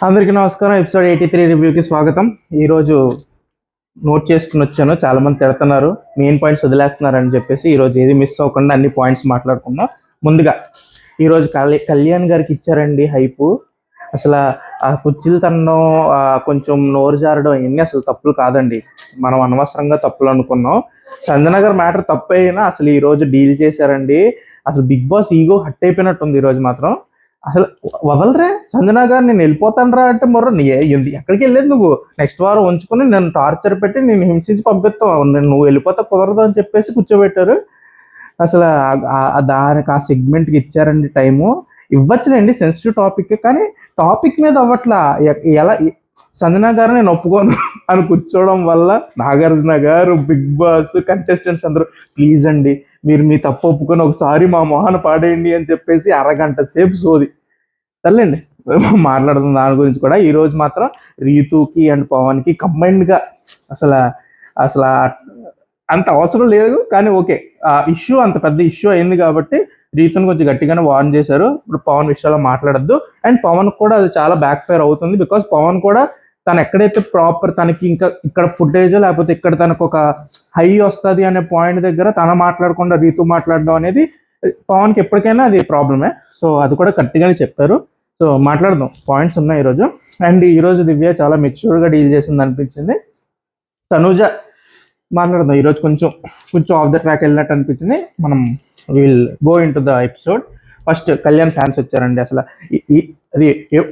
అందరికీ నమస్కారం. ఎపిసోడ్ 83 రివ్యూకి స్వాగతం. ఈరోజు నోట్ చేసుకుని వచ్చాను. చాలా మంది తిడుతున్నారు, మెయిన్ పాయింట్స్ వదిలేస్తున్నారని చెప్పేసి ఈరోజు ఏది మిస్ అవ్వకుండా అన్ని పాయింట్స్ మాట్లాడుకుందాం. ముందుగా ఈరోజు కళ్యాణ్ గారికి ఇచ్చారండి హైపు. అసలు ఆ కుర్చీలు తనడం, కొంచెం నోరు జారడం ఇవన్నీ అసలు తప్పులు కాదండి. మనం అనవసరంగా తప్పులు అనుకున్నాం. సంజన గారు మ్యాటర్ తప్పు అయినా అసలు ఈరోజు డీల్ చేశారండి. అసలు బిగ్ బాస్ ఈగో హట్ అయిపోయినట్టుంది ఈరోజు మాత్రం. అసలు వదలరే సంజన గారు, నేను వెళ్ళిపోతాను రా అంటే మొర్ర ఎక్కడికి వెళ్ళేది నువ్వు? నెక్స్ట్ వారం ఉంచుకుని నన్ను టార్చర్ పెట్టి నేను హింసించి పంపిస్తావు, నువ్వు వెళ్ళిపోతా కుదరదు అని చెప్పేసి కూర్చోబెట్టారు. అసలు దానికి ఆ సెగ్మెంట్కి ఇచ్చారండి టైము. ఇవ్వచ్చులేండి, సెన్సిటివ్ టాపిక్, కానీ టాపిక్ మీద అవ్వట్లా. ఎలా సంజన గారు నేను ఒప్పుకోను అని కూర్చోవడం వల్ల నాగార్జున గారు, బిగ్ బాస్ కంటెస్టెంట్స్ అందరూ ప్లీజ్ అండి మీరు మీ తప్పు ఒప్పుకొని ఒకసారి మా మొహాన పాడేయండి అని చెప్పేసి అరగంట సేపు సోది. సర్లేండి, మాట్లాడుతుంది దాని గురించి కూడా. ఈరోజు మాత్రం రీతుకి అండ్ పవన్కి కంబైన్డ్గా అసలు అసలు అంత అవసరం లేదు, కానీ ఓకే, ఆ ఇష్యూ అంత పెద్ద ఇష్యూ అయింది కాబట్టి రీతుని కొంచెం గట్టిగానే వార్న్ చేశారు. ఇప్పుడు పవన్ విషయాల్లో మాట్లాడద్దు. అండ్ పవన్ కూడా అది చాలా బ్యాక్ ఫైర్ అవుతుంది. బికాస్ పవన్ కూడా తను ఎక్కడైతే ప్రాపర్ తనకి ఇంకా ఇక్కడ ఫుటేజ్ లేకపోతే ఇక్కడ తనకు ఒక హై వస్తుంది అనే పాయింట్ దగ్గర తన మాట్లాడకుండా రీతు మాట్లాడడం అనేది పవన్కి ఎప్పటికైనా అది ప్రాబ్లమే. సో అది కూడా గట్టిగానే చెప్పారు. సో మాట్లాడదాం, పాయింట్స్ ఉన్నాయి ఈరోజు. అండ్ ఈరోజు దివ్య చాలా మెచ్యూర్గా డీల్ చేసింది అనిపించింది. తనుజ మాట్లాడదాం ఈరోజు. కొంచెం కొంచెం ఆఫ్ ద ట్రాక్ వెళ్ళినట్టు అనిపించింది. మనం will go in to the episode. First Kalyan fans వచ్చారండి. అసలు అది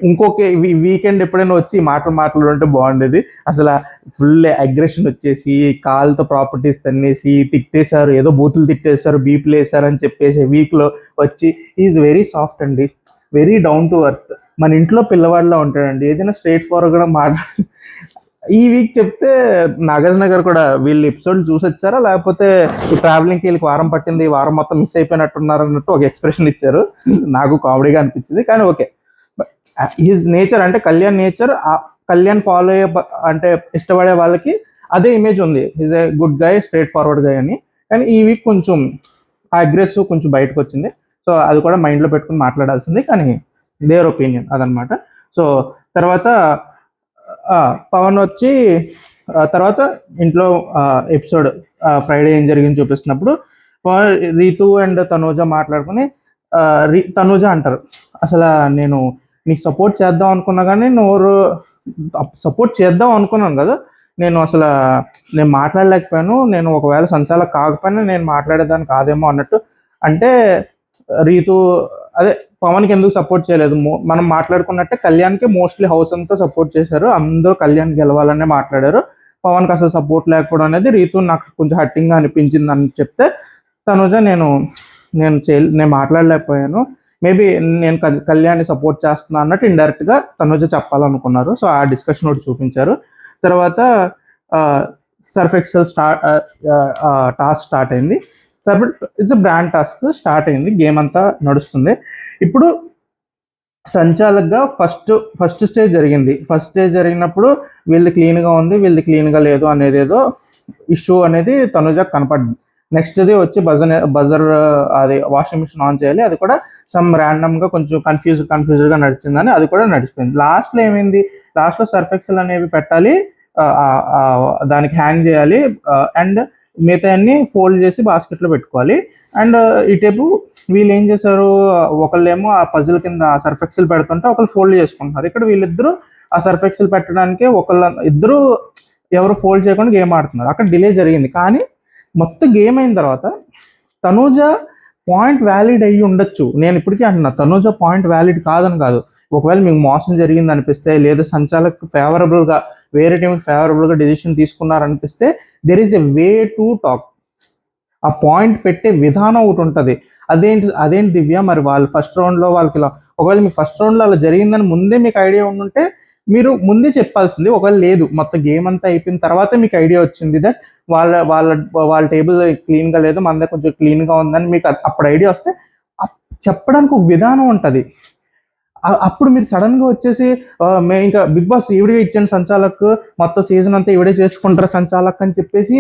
ఇంకొక వీకెండ్ ఎప్పుడైనా వచ్చి మాట్లాడుంటే బాగుండేది. అసలు ఫుల్ అగ్రెషన్ వచ్చేసి కాల్తో ప్రాపర్టీస్ తన్నేసి తిట్టేశారు, ఏదో బూతులు తిట్టేశారు, బీపులు వేశారు అని చెప్పేసి వీక్లో వచ్చి ఈజ్ వెరీ సాఫ్ట్ అండి, వెరీ డౌన్ టు అర్త్. మన ఇంట్లో పిల్లవాడిలా ఉంటాడండి, ఏదైనా స్ట్రైట్ ఫార్వర్డ్గా ఈ వీక్ చెప్తే నాగార్జున గారు కూడా వీళ్ళు ఎపిసోడ్ చూసి వచ్చారా లేకపోతే ట్రావెలింగ్కి వీళ్ళకి వారం పట్టింది, ఈ వారం మొత్తం మిస్ అయిపోయినట్టున్నారు అన్నట్టు ఒక ఎక్స్ప్రెషన్ ఇచ్చారు. నాకు కామెడీగా అనిపించింది, కానీ ఓకే. హిజ్ నేచర్ అంటే కళ్యాణ్ నేచర్, కళ్యాణ్ ఫాలో అయ్యే అంటే ఇష్టపడే వాళ్ళకి అదే ఇమేజ్ ఉంది. Is a good guy, straight forward guy అని. కానీ ఈ వీక్ కొంచెం ఆ అగ్రెసివ్ కొంచెం బయటకు వచ్చింది. సో అది కూడా మైండ్లో పెట్టుకుని మాట్లాడాల్సింది, కానీ దేర్ ఒపీనియన్ అదనమాట. సో తర్వాత పవన్ వచ్చి తర్వాత ఇంట్లో ఎపిసోడ్ ఫ్రైడే ఏం జరిగింది చూపిస్తున్నప్పుడు రీతు అండ్ తనూజ మాట్లాడుకుని తనూజ అంటారు, అసలు నేను నీకు సపోర్ట్ చేద్దాం అనుకున్నా కానీ సపోర్ట్ చేద్దాం అనుకున్నాను కదా, నేను మాట్లాడలేకపోయాను, నేను ఒకవేళ సంచాలక కాకపోయినా నేను మాట్లాడేదాన్ని కాదేమో అన్నట్టు. అంటే రీతు అదే పవన్కి ఎందుకు సపోర్ట్ చేయలేదు, మనం మాట్లాడుకున్నట్టే కళ్యాణ్కి మోస్ట్లీ హౌస్ అంతా సపోర్ట్ చేశారు, అందరూ కళ్యాణ్ గెలవాలనే మాట్లాడారు. పవన్కి అసలు సపోర్ట్ లేకపోవడం అనేది రీతు నాకు కొంచెం హట్టింగ్గా అనిపించింది అని చెప్తే తనుజ నేను మాట్లాడలేకపోయాను, మేబీ నేను కళ్యాణ్ని సపోర్ట్ చేస్తున్నా అన్నట్టు ఇండైరెక్ట్గా తనుజ చెప్పాలనుకున్నారు. సో ఆ డిస్కషన్ ఒకటి చూపించారు. తర్వాత సర్ఫ్ ఎక్సెల్ టాస్క్ స్టార్ట్ అయింది. ఇట్స్ బ్రాండ్ టాస్క్ స్టార్ట్ అయింది, గేమ్ అంతా నడుస్తుంది. ఇప్పుడు సంచాలకుగా ఫస్ట్ స్టేజ్ జరిగింది. ఫస్ట్ స్టేజ్ జరిగినప్పుడు వీళ్ళది క్లీన్గా ఉంది, వీళ్ళది క్లీన్గా లేదు అనేది ఏదో ఇష్యూ అనేది తనుజకు కనపడింది. నెక్స్ట్ది వచ్చి బజర్ అది వాషింగ్ మిషన్ ఆన్ చేయాలి, అది కూడా సమ్ ర్యాండమ్గా కొంచెం కన్ఫ్యూజ్గా నడిచిందని అది కూడా నడిచిపోయింది. లాస్ట్లో ఏమైంది, లాస్ట్లో సర్ఫ్ ఎక్సెల్ అనేవి పెట్టాలి, దానికి హ్యాంగ్ చేయాలి, అండ్ మిగతా అన్ని ఫోల్డ్ చేసి బాస్కెట్లో పెట్టుకోవాలి. అండ్ ఇటేపు వీళ్ళు ఏం చేశారు, ఒకళ్ళేమో ఆ పజిల్ కింద సర్ఫ్ ఎక్సెల్ పెడుతుంటే ఒకళ్ళు ఫోల్డ్ చేసుకుంటున్నారు. ఇక్కడ వీళ్ళిద్దరూ ఆ సర్ఫ్ ఎక్సెల్ పెట్టడానికి ఇద్దరు ఎవరు ఫోల్డ్ చేయకుండా గేమ్ ఆడుతున్నారు. అక్కడ డిలే జరిగింది. కానీ మొత్తం గేమ్ అయిన తర్వాత తనూజ పాయింట్ వ్యాలిడ్ అయ్యి ఉండొచ్చు. నేను ఇప్పటికీ అంటున్నా, తనూజ పాయింట్ వ్యాలిడ్ కాదని కాదు. ఒకవేళ మీకు మోసం జరిగింది అనిపిస్తే, లేదా సంచాలక్ ఫేవరబుల్గా వేరే టీంకి ఫేవరబుల్గా డెసిషన్ తీసుకున్నారనిపిస్తే there is a way to talk. ఆ పాయింట్ పెట్టే విధానం ఒకటి ఉంటుంది. అదేంటి దివ్య, మరి వాళ్ళు ఫస్ట్ రౌండ్లో వాళ్ళకి ఇలా, ఒకవేళ మీకు ఫస్ట్ రౌండ్లో అలా జరిగిందని ముందే మీకు ఐడియా ఉండుంటే మీరు ముందే చెప్పాల్సింది. ఒకవేళ లేదు, మొత్తం గేమ్ అంతా అయిపోయిన తర్వాతే మీకు ఐడియా వచ్చింది దట్ వాళ్ళ టేబుల్ క్లీన్గా లేదు, మన దగ్గర కొంచెం క్లీన్గా ఉందని మీకు అప్పుడు ఐడియా వస్తే చెప్పడానికి ఒక విధానం ఉంటుంది. అప్పుడు మీరు సడన్గా వచ్చేసి మేము ఇంకా బిగ్ బాస్ ఈవిడే ఇచ్చాను సంచాలక్, మొత్తం సీజన్ అంతా ఈవిడే చేసుకుంటారు సంచాలక్ అని చెప్పేసి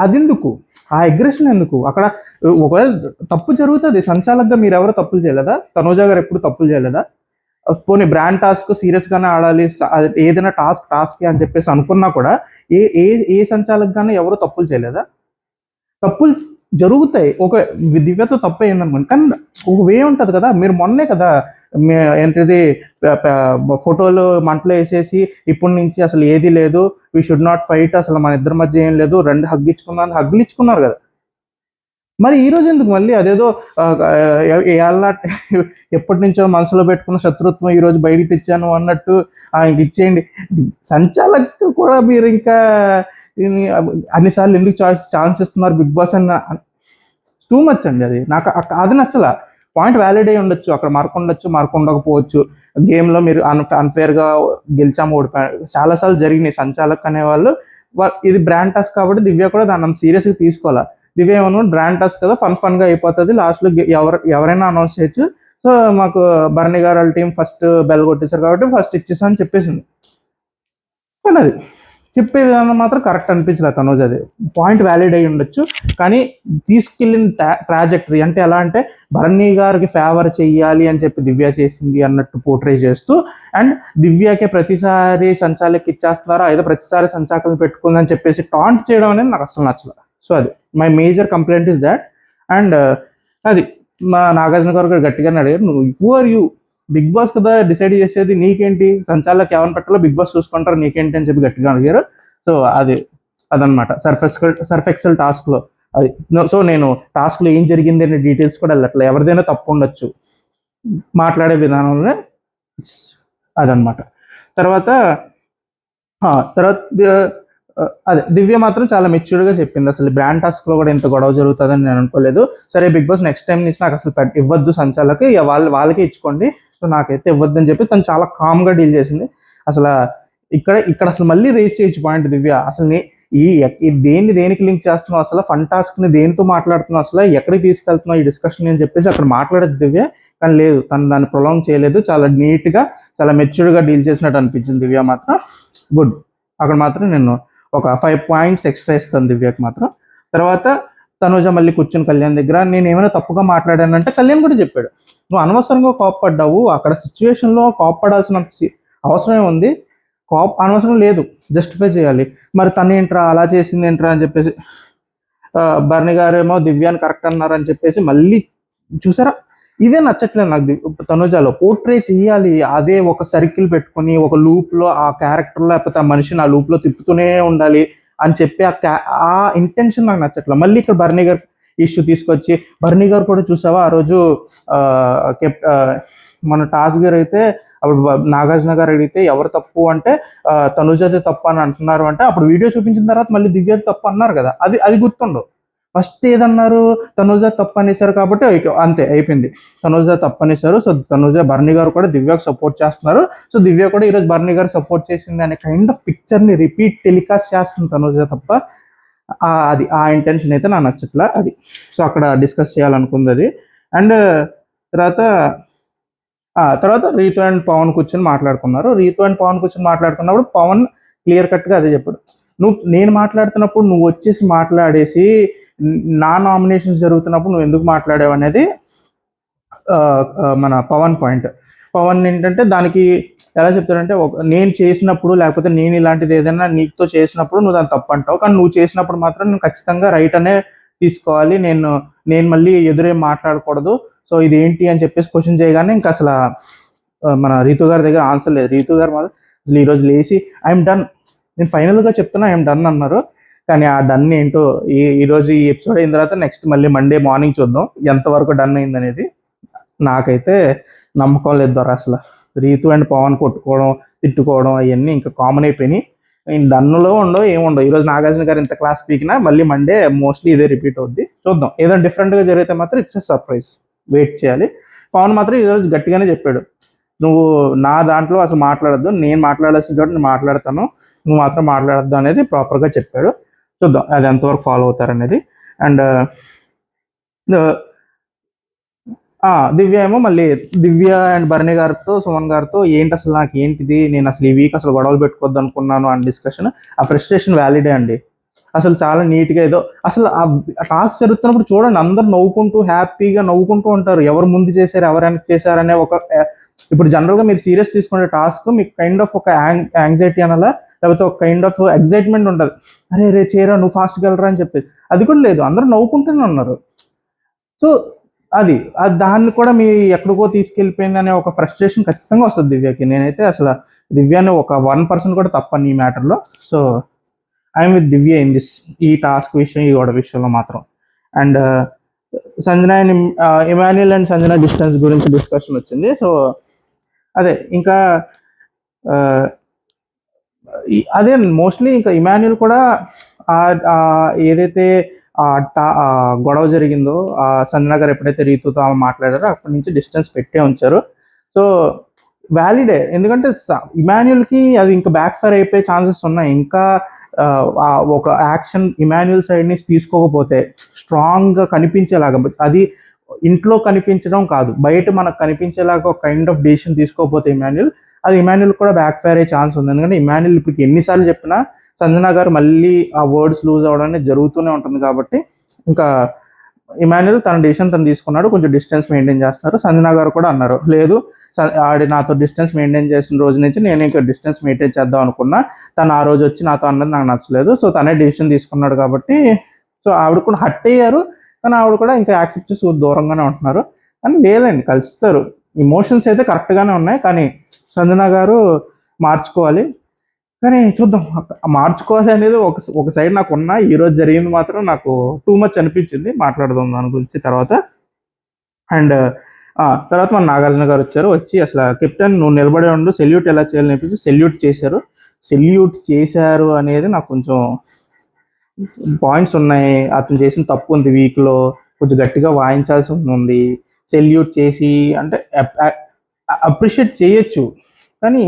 అదెందుకు, ఆ అగ్రెషన్ ఎందుకు? అక్కడ ఒకవేళ తప్పు జరుగుతుంది, సంచాలకుగా మీరు ఎవరు తప్పులు చేయలేదా? తనూజ గారు ఎప్పుడు తప్పులు చేయలేదా? పోనీ బ్రాండ్ టాస్క్ సీరియస్గానే ఆడాలి, ఏదైనా టాస్క్ అని చెప్పేసి అనుకున్నా కూడా ఏ ఏ ఏ సంచాలకు కానీ ఎవరు తప్పులు చేయలేదా? తప్పులు జరుగుతాయి. ఒక దివ్యతో తప్పు అయిందనుకోండి, కానీ ఒక వే ఉంటుంది కదా. మీరు మొన్నే కదా ఏంటిది ఫోటోలు మంటలో వేసేసి ఇప్పటి నుంచి అసలు ఏది లేదు, వీ షుడ్ నాట్ ఫైట్, అసలు మన ఇద్దరి మధ్య ఏం లేదు, రెండు హగ్గులు ఇచ్చుకున్నారు కదా. మరి ఈ రోజు ఎందుకు మళ్ళీ అదేదో ఎప్పటి నుంచో మనసులో పెట్టుకున్న శత్రుత్వం ఈ రోజు బయటికి తెచ్చాను అన్నట్టు ఇంక ఇచ్చేయండి. సంచాలకు కూడా మీరు ఇంకా అన్నిసార్లు ఎందుకు ఛాన్స్ ఇస్తున్నారు బిగ్ బాస్ అన్న, టూ మచ్ అండి. అది నాకు అది నచ్చలా. పాయింట్ వ్యాలిడ్ అయి ఉండొచ్చు, అక్కడ మార్క్ ఉండొచ్చు, మార్క్ ఉండకపోవచ్చు. గేమ్లో మీరు అన్ఫేర్గా గెలిచాము, ఓడిపోయారు, చాలాసార్లు జరిగినాయి. సంచాలక్ అనేవాళ్ళు ఇది బ్రాండ్ టాస్క్ కాబట్టి దివ్య కూడా దాన్ని సీరియస్గా తీసుకోవాలా. దివ్య ఏమన్నా బ్రాండ్ టాస్క్ కదా, ఫన్గా అయిపోతుంది, లాస్ట్లో ఎవరైనా అనౌన్స్ చేయొచ్చు. సో మాకు భరణి గారు వాళ్ళ టీం ఫస్ట్ బెల్ కొట్టేశారు కాబట్టి ఫస్ట్ ఇచ్చేసా అని చెప్పేసింది. కానీ అది చెప్పే విధానం మాత్రం కరెక్ట్ అనిపించలేదు తనుజ్. అది పాయింట్ వ్యాలిడ్ అయి ఉండొచ్చు, కానీ తీసుకెళ్ళిన ట్రాజెక్టరీ అంటే ఎలా అంటే భరణి గారికి ఫేవర్ చెయ్యాలి అని చెప్పి దివ్య చేసింది అన్నట్టు పోర్ట్రే చేస్తూ, అండ్ దివ్యకే ప్రతిసారి సంచాలకి ఇచ్చేస్తున్నారు, అయితే ప్రతిసారి సంచాలకులు పెట్టుకుంది అని చెప్పేసి టాంట్ చేయడం అనేది నాకు అసలు నచ్చలేదు. సో అది my major complaint is that. And అది మా నాగార్జున గారు గట్టిగానే అడిగారు, నువ్వు who are you, big boss కదా డిసైడ్ చేసేది, నీకేంటి, సంచాలకు ఎవరిని పెట్టాలో బిగ్ బాస్ చూసుకుంటారు, నీకేంటి అని చెప్పి గట్టిగా అడిగారు. సో అదనమాట సర్ఫెక్సెల్ టాస్క్లో అది. సో నేను టాస్క్లో ఏం జరిగింది అనే డీటెయిల్స్ కూడా వెళ్ళట్లేదు, ఎవరిదైనా తప్పు ఉండొచ్చు మాట్లాడే విధానంలో, అదనమాట. తర్వాత అదే దివ్య మాత్రం చాలా మెచ్యూర్డ్గా చెప్పింది, అసలు బ్రాండ్ టాస్క్లో కూడా ఇంత గొడవ జరుగుతుందని నేను అనుకోలేదు. సరే బిగ్ బాస్ నెక్స్ట్ టైం నుంచి నాకు అసలు ఇవ్వద్దు సంచాలకి, వాళ్ళకే ఇచ్చుకోండి, సో నాకైతే ఇవ్వద్దు అని చెప్పి తను చాలా కామ్గా డీల్ చేసింది. అసలు ఇక్కడ అసలు మళ్ళీ రేస్ చేయొచ్చు పాయింట్ దివ్య, అసలు ఈ దేనికి లింక్ చేస్తున్నావు, అసలు ఫన్ టాస్క్ని దేనితో మాట్లాడుతున్నావు, అసలు ఎక్కడికి తీసుకెళ్తున్నావు ఈ డిస్కషన్ అని చెప్పేసి అక్కడ మాట్లాడచ్చు దివ్య. కానీ లేదు, తను దాన్ని ప్రొలాంగ్ చేయలేదు, చాలా నీట్గా చాలా మెచ్యూర్డ్గా డీల్ చేసినట్టు అనిపించింది దివ్య మాత్రం. గుడ్. అక్కడ మాత్రం నేను ఒక 5 పాయింట్స్ ఎక్స్ట్రా ఇస్తాను దివ్యకి మాత్రం. తర్వాత తనుజ మళ్ళీ కూర్చుని కళ్యాణ్ దగ్గర, నేను ఏమైనా తప్పుగా మాట్లాడానంటే కళ్యాణ్ కూడా చెప్పాడు, నువ్వు అనవసరంగా కోప్పడ్డావు, అక్కడ సిచ్యువేషన్లో కోప్పడాల్సిన అవసరం ఉంది, అనవసరం లేదు, జస్టిఫై చేయాలి. మరి తను ఏంట్రా అలా చేసింది ఏంట్రా అని చెప్పేసి, భరణి గారేమో దివ్యాన్ని కరెక్ట్ అన్నారని చెప్పేసి మళ్ళీ చూసారా, ఇదే నచ్చట్లేదు నాకు. తనుజాలో పోర్ట్రే చేయాలి, అదే ఒక సర్కిల్ పెట్టుకుని ఒక లూప్లో ఆ క్యారెక్టర్లో లేకపోతే ఆ మనిషిని ఆ లూప్లో తిప్పుతూనే ఉండాలి అని చెప్పి ఆ ఇంటెన్షన్ నాకు నచ్చట్లేదు. మళ్ళీ ఇక్కడ భరణి గారు ఇష్యూ తీసుకొచ్చి, భరణి గారు కూడా చూసావా ఆ రోజు మన టాస్ గారు అయితే అప్పుడు నాగార్జున గారు అడిగితే ఎవరు తప్పు అంటే తనుజదే తప్పు అని అంటున్నారు అంటే, అప్పుడు వీడియో చూపించిన తర్వాత మళ్ళీ దివ్యది తప్పు అన్నారు కదా, అది గుర్తుండవు. ఫస్ట్ ఏదన్నారు, తనుజ తప్పు అనేసారు కాబట్టి అంతే అయిపోయింది, తనుజ తప్పు అనేసారు. సో తనుజ భరణి గారు కూడా దివ్యకు సపోర్ట్ చేస్తున్నారు, సో దివ్య కూడా ఈరోజు భరణి గారు సపోర్ట్ చేసింది అనే కైండ్ ఆఫ్ పిక్చర్ని రిపీట్ టెలికాస్ట్ చేస్తుంది తనుజ తప్ప. అది ఆ ఇంటెన్షన్ అయితే నాకు నచ్చట్లా అది. సో అక్కడ డిస్కస్ చేయాలనుకుంది అది. అండ్ తర్వాత రీతు అండ్ పవన్ కూర్చొని మాట్లాడుకున్నప్పుడు పవన్ క్లియర్ కట్గా అదే చెప్పాడు, నేను మాట్లాడుతున్నప్పుడు నువ్వు వచ్చేసి మాట్లాడేసి నా నామినేషన్స్ జరుగుతున్నప్పుడు నువ్వు ఎందుకు మాట్లాడావు అనేది మన పవన్ పాయింట్. పవన్ ఏంటంటే దానికి ఎలా చెప్తాడంటే, నేను చేసినప్పుడు లేకపోతే నేను ఇలాంటిది ఏదైనా నీతో చేసినప్పుడు నువ్వు దాన్ని తప్పు అంటావు, కానీ నువ్వు చేసినప్పుడు మాత్రం నేను ఖచ్చితంగా రైట్ అనే తీసుకోవాలి, నేను మళ్ళీ ఎదురేం మాట్లాడకూడదు, సో ఇదేంటి అని చెప్పేసి క్వశ్చన్ చేయగానే ఇంకా అసలు మన రీతు గారి దగ్గర ఆన్సర్ లేదు. రీతు గారు మాత్రం అసలు ఈరోజు లేచి ఐఎమ్ డన్, నేను ఫైనల్గా చెప్తున్నా ఐఎమ్ డన్ అన్నారు. కానీ ఆ డన్ ఏంటో ఈరోజు ఈ ఎపిసోడ్ అయిన తర్వాత నెక్స్ట్ మళ్ళీ మండే మార్నింగ్ చూద్దాం ఎంతవరకు డన్ అయింది అనేది. నాకైతే నమ్మకం లేదు అసలు. రీతు అండ్ పవన్ కొట్టుకోవడం తిట్టుకోవడం అవన్నీ ఇంకా కామన్ అయిపోయినాయి, డన్నులో ఉండవు ఏముండవు. ఈరోజు నాగార్జున గారు ఇంత క్లాస్ పీకినా మళ్ళీ మండే మోస్ట్లీ ఇదే రిపీట్ అవుద్ది. చూద్దాం, ఏదైనా డిఫరెంట్గా జరిగితే మాత్రం ఇట్స్ సర్ప్రైజ్, వెయిట్ చేయాలి. పవన్ మాత్రం ఈరోజు గట్టిగానే చెప్పాడు, నువ్వు నా దాంట్లో అసలు మాట్లాడద్దు, నేను మాట్లాడాల్సిన చోట నేను మాట్లాడతాను, నువ్వు మాత్రం మాట్లాడద్దు అనేది ప్రాపర్గా చెప్పాడు. చూద్దాం అది ఎంతవరకు ఫాలో అవుతారనేది. అండ్ దివ్య ఏమో మళ్ళీ దివ్య అండ్ భరణి గారితో సుమన్ గారితో ఏంటి అసలు నాకు ఏంటిది, నేను అసలు ఈ వీక్ అసలు గొడవలు పెట్టుకోవద్దు అనుకున్నాను అని డిస్కషన్. ఆ ఫ్రస్ట్రేషన్ వ్యాలిడే అండి, అసలు చాలా నీట్గా ఏదో అసలు ఆ టాస్క్ జరుగుతున్నప్పుడు చూడండి అందరు నవ్వుకుంటూ హ్యాపీగా నవ్వుకుంటూ ఉంటారు, ఎవరు ముందు చేశారు ఎవరు వెనక్కి చేశారనే ఒక ఇప్పుడు జనరల్గా మీరు సీరియస్ తీసుకునే టాస్క్ మీకు కైండ్ ఆఫ్ ఒక యాంగ్జైటీ అనాలా, లేకపోతే ఒక కైండ్ ఆఫ్ ఎగ్జైట్మెంట్ ఉంటుంది. అరే రే చేయరా, నువ్వు ఫాస్ట్గా వెళ్ళరా అని చెప్పేసి. అది కూడా లేదు, అందరూ నవ్వుకుంటూనే ఉన్నారు. సో అది దాన్ని కూడా మీ ఎక్కడికో తీసుకెళ్ళిపోయింది అనే ఒక ఫ్రస్ట్రేషన్ ఖచ్చితంగా వస్తుంది దివ్యకి. నేనైతే అసలు దివ్యాని ఒక 1% కూడా తప్పని ఈ మ్యాటర్లో. So I'm with Divya in this, ఈ టాస్క్ విషయం, ఈ గొడవ విషయంలో మాత్రం. And Sanjana and Emmanuel and Sanjana distance గురించి డిస్కషన్ వచ్చింది. సో అదే ఇంకా అదే మోస్ట్లీ ఇంకా ఇమాన్యుయల్ కూడా ఏదైతే గొడవ జరిగిందో, సంజన గారు ఎప్పుడైతే రీతుతో ఆమె మాట్లాడారో అప్పటి నుంచి డిస్టెన్స్ పెట్టే ఉంచారు. సో వ్యాలిడే, ఎందుకంటే ఇమాన్యుయల్కి అది ఇంకా బ్యాక్ ఫైర్ అయిపోయే ఛాన్సెస్ ఉన్నాయి. ఇంకా ఒక యాక్షన్ ఇమాన్యుయల్ సైడ్ నుంచి తీసుకోకపోతే స్ట్రాంగ్గా కనిపించేలాగా, అది ఇంట్లో కనిపించడం కాదు, బయట మనకు కనిపించేలాగా ఒక కైండ్ ఆఫ్ డెసిషన్ తీసుకోకపోతే ఇమాన్యుయల్ కూడా బ్యాక్ ఫైర్ అయ్యే ఛాన్స్ ఉంది. ఎందుకంటే ఇమాన్యుయల్ ఇప్పుడు ఎన్నిసార్లు చెప్పినా సంజన గారు మళ్ళీ ఆ వర్డ్స్ లూజ్ అవ్వడం అనేది జరుగుతూనే ఉంటుంది. కాబట్టి ఇంకా ఇమాన్యుయల్ తన డెసిషన్ తను తీసుకున్నాడు, కొంచెం డిస్టెన్స్ మెయింటైన్ చేస్తున్నారు. సంజన గారు కూడా అన్నారు, లేదు ఆడి నాతో డిస్టెన్స్ మెయింటైన్ చేసిన రోజు నుంచి నేను ఇంకా డిస్టెన్స్ మెయింటైన్ చేద్దాం అనుకున్నా, తను ఆ రోజు వచ్చి నాతో అన్నది నాకు నచ్చలేదు, సో తనే డెసిషన్ తీసుకున్నాడు కాబట్టి. సో ఆవిడ కూడా హట్ అయ్యారు, కానీ ఆవిడ కూడా ఇంకా యాక్సెప్ట్ చేసి దూరంగానే ఉంటున్నారు. కానీ లేదండి, కలుస్తారు. ఇమోషన్స్ అయితే కరెక్ట్గానే ఉన్నాయి, కానీ సంజన గారు మార్చుకోవాలి. కానీ చూద్దాం, మార్చుకోవాలి అనేది ఒక సైడ్ నాకు ఉన్నా, ఈరోజు జరిగింది మాత్రం నాకు టూ మచ్ అనిపించింది. మాట్లాడదాం దాని గురించి తర్వాత. అండ్ తర్వాత మన నాగార్జున గారు వచ్చి అసలు కెప్టెన్ నువ్వు నిలబడే ఉండు, సెల్యూట్ ఎలా చేయాలని చెప్పేసి సెల్యూట్ చేశారు అనేది నాకు కొంచెం పాయింట్స్ ఉన్నాయి. అతను చేసిన తప్పు ఉంది, వీక్లో కొంచెం గట్టిగా వాయించాల్సి ఉంది. సెల్యూట్ చేసి అంటే అప్రిషియేట్ చేయొచ్చు, కానీ